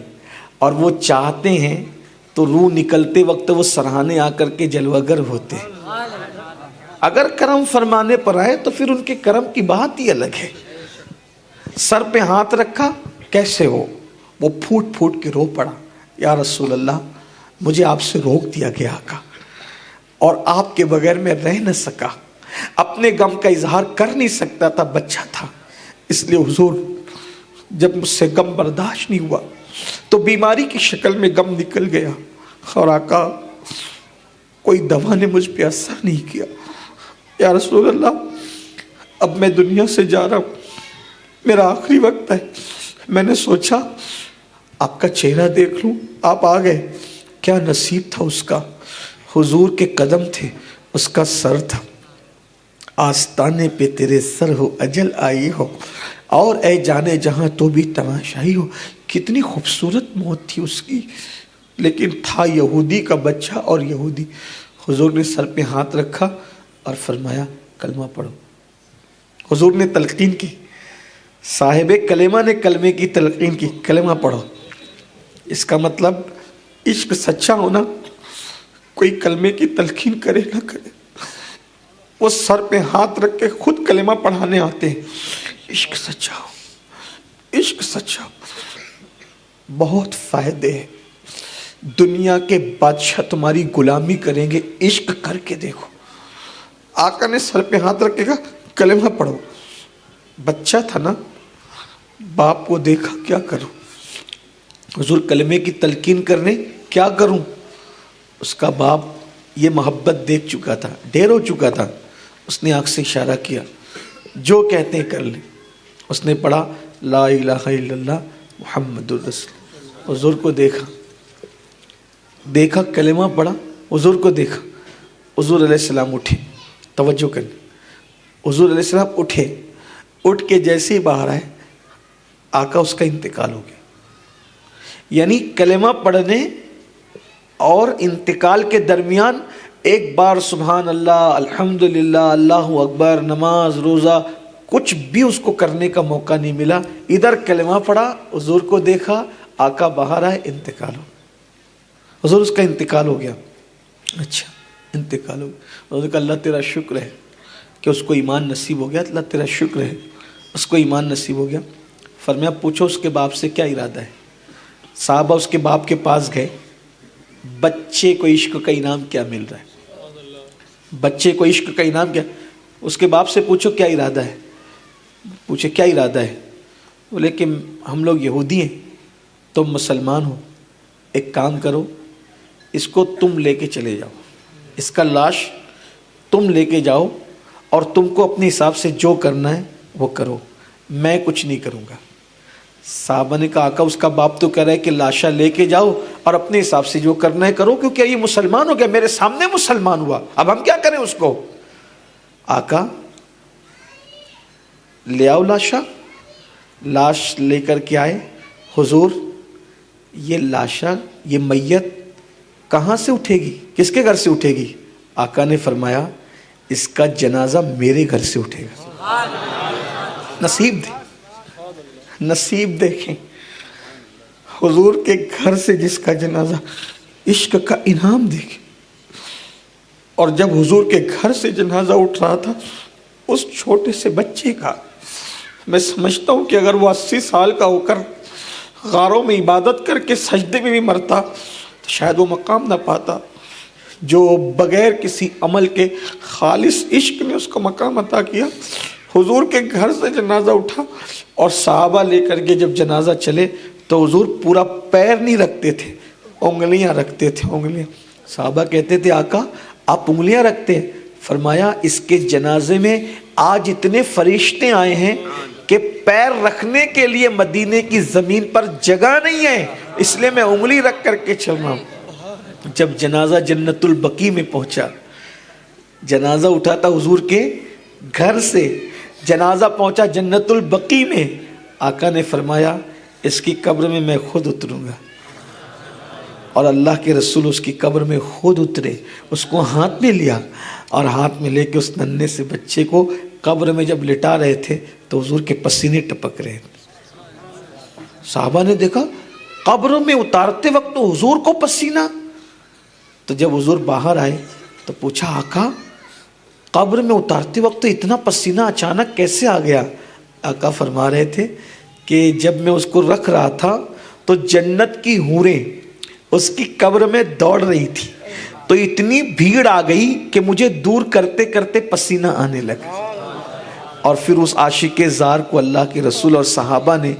S1: اور وہ چاہتے ہیں تو روح نکلتے وقت وہ سرہانے آ کر کے جلوگر ہوتے ہیں۔ اگر کرم فرمانے پر آئے تو پھر ان کے کرم کی بات ہی الگ ہے۔ سر پہ ہاتھ رکھا، کیسے ہو؟ وہ پھوٹ پھوٹ کے رو پڑا، یا رسول اللہ مجھے آپ سے روک دیا گیا آقا، اور آپ کے بغیر میں رہ نہ سکا، اپنے غم کا اظہار کر نہیں سکتا تھا، بچہ تھا، اس لیے حضور جب مجھ سے غم برداشت نہیں ہوا تو بیماری کی شکل میں غم نکل گیا، اور آقا کوئی دوا نے مجھ پہ اثر نہیں کیا۔ یا رسول اللہ اب میں دنیا سے جا رہا ہوں، میرا آخری وقت ہے، میں نے سوچا آپ کا چہرہ دیکھ لوں، آپ آ گئے۔ کیا نصیب تھا اس کا، حضور کے قدم تھے، اس کا سر تھا۔ آستانے پہ تیرے سر ہو اجل آئی ہو، اور اے جانے جہاں تو بھی تماشائی ہو۔ کتنی خوبصورت موت تھی اس کی، لیکن تھا یہودی کا بچہ اور یہودی۔ حضور نے سر پہ ہاتھ رکھا اور فرمایا کلمہ پڑھو۔ حضور نے تلقین کی، صاحب کلمہ نے کلمے کی تلقین کی، کلمہ پڑھو۔ اس کا مطلب عشق سچا ہونا کوئی کلمے کی تلقین کرے نہ کرے، وہ سر پہ ہاتھ رکھ کے خود کلمہ پڑھانے آتے ہیں۔ عشق سچا ہو، عشق سچا ہو، بہت فائدے ہیں۔ دنیا کے بادشاہ تمہاری غلامی کریں گے، عشق کر کے دیکھو۔ آقا نے سر پہ ہاتھ رکھ کے کہا کلمہ پڑھو۔ بچہ تھا نا، باپ کو دیکھا کیا کروں، حضور کلمے کی تلقین کرنے کیا کروں۔ اس کا باپ یہ محبت دیکھ چکا تھا، ڈیر ہو چکا تھا، اس نے آنکھ سے اشارہ کیا جو کہتے ہیں کر لیں۔ اس نے پڑھا لا الہ الا اللہ محمد الرسول، حضور کو دیکھا کلمہ پڑھا، حضور کو دیکھا۔ حضور علیہ السلام اٹھے، توجہ کریں، حضور علیہ السلام اٹھ کے جیسے ہی باہر آئے، آقا اس کا انتقال ہو گیا۔ یعنی کلمہ پڑھنے اور انتقال کے درمیان ایک بار سبحان اللہ، الحمدللہ، اللہ اکبر، نماز روزہ کچھ بھی اس کو کرنے کا موقع نہیں ملا۔ ادھر کلمہ پڑھا، حضور کو دیکھا، آقا باہر آئے، انتقال ہو، حضور اس کا انتقال ہو گیا۔ اچھا انتقال ہو گیا، حضور کا اللہ تیرا شکر ہے کہ اس کو ایمان نصیب ہو گیا، اللہ تیرا شکر ہے اس کو ایمان نصیب ہو گیا۔ فرمایا پوچھو اس کے باپ سے کیا ارادہ ہے۔ صحابہ اس کے باپ کے پاس گئے، بچے کو عشق کا انعام کیا مل رہا ہے، بچے کو عشق کا انعام کیا، اس کے باپ سے پوچھو کیا ارادہ ہے، پوچھے کیا ارادہ ہے، بولے کہ ہم لوگ یہودی ہیں، تم مسلمان ہو، ایک کام کرو، اس کو تم لے کے چلے جاؤ، اس کا لاش تم لے کے جاؤ اور تم کو اپنے حساب سے جو کرنا ہے وہ کرو، میں کچھ نہیں کروں گا۔ صحابہ نے کہا آقا اس کا باپ تو کہہ رہا ہے کہ لاشا لے کے جاؤ اور اپنے حساب سے جو کرنا ہے کرو، کیونکہ یہ مسلمان ہو گیا، میرے سامنے مسلمان ہوا، اب ہم کیا کریں اس کو۔ آقا لے آؤ لاشا، لاش لے کر کے آئے۔ حضور یہ لاشا، یہ میت کہاں سے اٹھے گی، کس کے گھر سے اٹھے گی؟ آقا نے فرمایا اس کا جنازہ میرے گھر سے اٹھے گا۔ نصیب دیکھیں، حضور کے گھر سے جس کا جنازہ، عشق کا انعام دیکھیں۔ اور جب حضور کے گھر سے جنازہ اٹھ رہا تھا اس چھوٹے سے بچے کا، میں سمجھتا ہوں کہ اگر وہ 80 سال کا ہو کر غاروں میں عبادت کر کے سجدے میں بھی مرتا تو شاید وہ مقام نہ پاتا جو بغیر کسی عمل کے خالص عشق نے اس کو مقام عطا کیا۔ حضور کے گھر سے جنازہ اٹھا اور صحابہ لے کر کے جب جنازہ چلے تو حضور پورا پیر نہیں رکھتے تھے، انگلیاں رکھتے تھے، انگلیاں۔ صحابہ کہتے تھے آقا آپ انگلیاں رکھتے ہیں؟ فرمایا اس کے جنازے میں آج اتنے فرشتے آئے ہیں کہ پیر رکھنے کے لیے مدینے کی زمین پر جگہ نہیں ہے، اس لیے میں انگلی رکھ کر کے چل رہا ہوں۔ جب جنازہ جنت البقیع میں پہنچا، جنازہ اٹھا تھا حضور کے گھر سے، جنازہ پہنچا جنت البقیع میں، آقا نے فرمایا اس کی قبر میں میں خود اتروں گا، اور اللہ کے رسول اس کی قبر میں خود اترے، اس کو ہاتھ میں لیا اور ہاتھ میں لے کے اس ننھے سے بچے کو قبر میں جب لٹا رہے تھے تو حضور کے پسینے ٹپک رہے تھے۔ صحابہ نے دیکھا قبر میں اتارتے وقت تو حضور کو پسینہ، تو جب حضور باہر آئے تو پوچھا آقا قبر میں اتارتے وقت تو اتنا پسینہ اچانک کیسے آ گیا؟ آقا فرما رہے تھے کہ جب میں اس کو رکھ رہا تھا تو جنت کی حوریں اس کی قبر میں دوڑ رہی تھی، تو اتنی بھیڑ آ گئی کہ مجھے دور کرتے کرتے پسینہ آنے لگا، اور پھر اس عاشق زار کو اللہ کے رسول اور صحابہ نے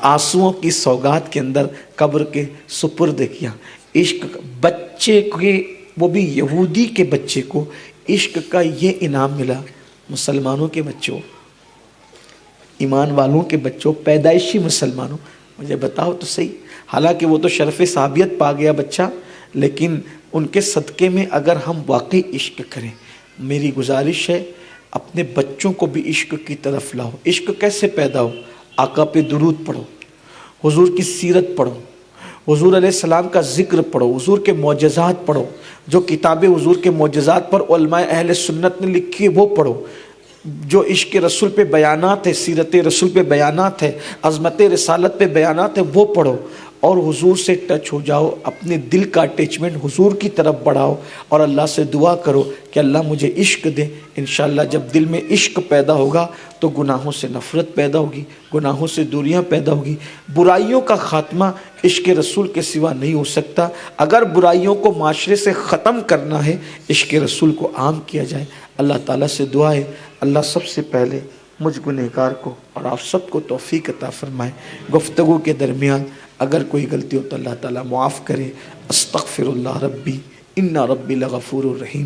S1: آنسوؤں کی سوگات کے اندر قبر کے سپرد کیا۔ عشق بچے کے، وہ بھی یہودی کے بچے کو عشق کا یہ انعام ملا۔ مسلمانوں کے بچوں، ایمان والوں کے بچوں، پیدائشی مسلمانوں، مجھے بتاؤ تو صحیح، حالانکہ وہ تو شرف صحابیت پا گیا بچہ، لیکن ان کے صدقے میں اگر ہم واقعی عشق کریں، میری گزارش ہے اپنے بچوں کو بھی عشق کی طرف لاؤ۔ عشق کیسے پیدا ہو؟ آقا پہ درود پڑھو، حضور کی سیرت پڑھو، حضور علیہ السلام کا ذکر پڑھو، حضور کے معجزات پڑھو، جو کتابیں حضور کے معجزات پر علماء اہل سنت نے لکھی ہے وہ پڑھو، جو عشق رسول پہ بیانات ہے، سیرت رسول پہ بیانات ہے، عظمت رسالت پہ بیانات ہے وہ پڑھو، اور حضور سے ٹچ ہو جاؤ، اپنے دل کا اٹیچمنٹ حضور کی طرف بڑھاؤ اور اللہ سے دعا کرو کہ اللہ مجھے عشق دے۔ انشاءاللہ جب دل میں عشق پیدا ہوگا تو گناہوں سے نفرت پیدا ہوگی، گناہوں سے دوریاں پیدا ہوگی۔ برائیوں کا خاتمہ عشق رسول کے سوا نہیں ہو سکتا۔ اگر برائیوں کو معاشرے سے ختم کرنا ہے، عشق رسول کو عام کیا جائے۔ اللہ تعالیٰ سے دعا ہے اللہ سب سے پہلے مجھ گنہگار کو اور آپ سب کو توفیق عطا فرمائے۔ گفتگو کے درمیان اگر کوئی غلطی ہو تو اللہ تعالیٰ معاف کرے۔ استغفر اللہ ربی ان ربی لغفور الرحیم۔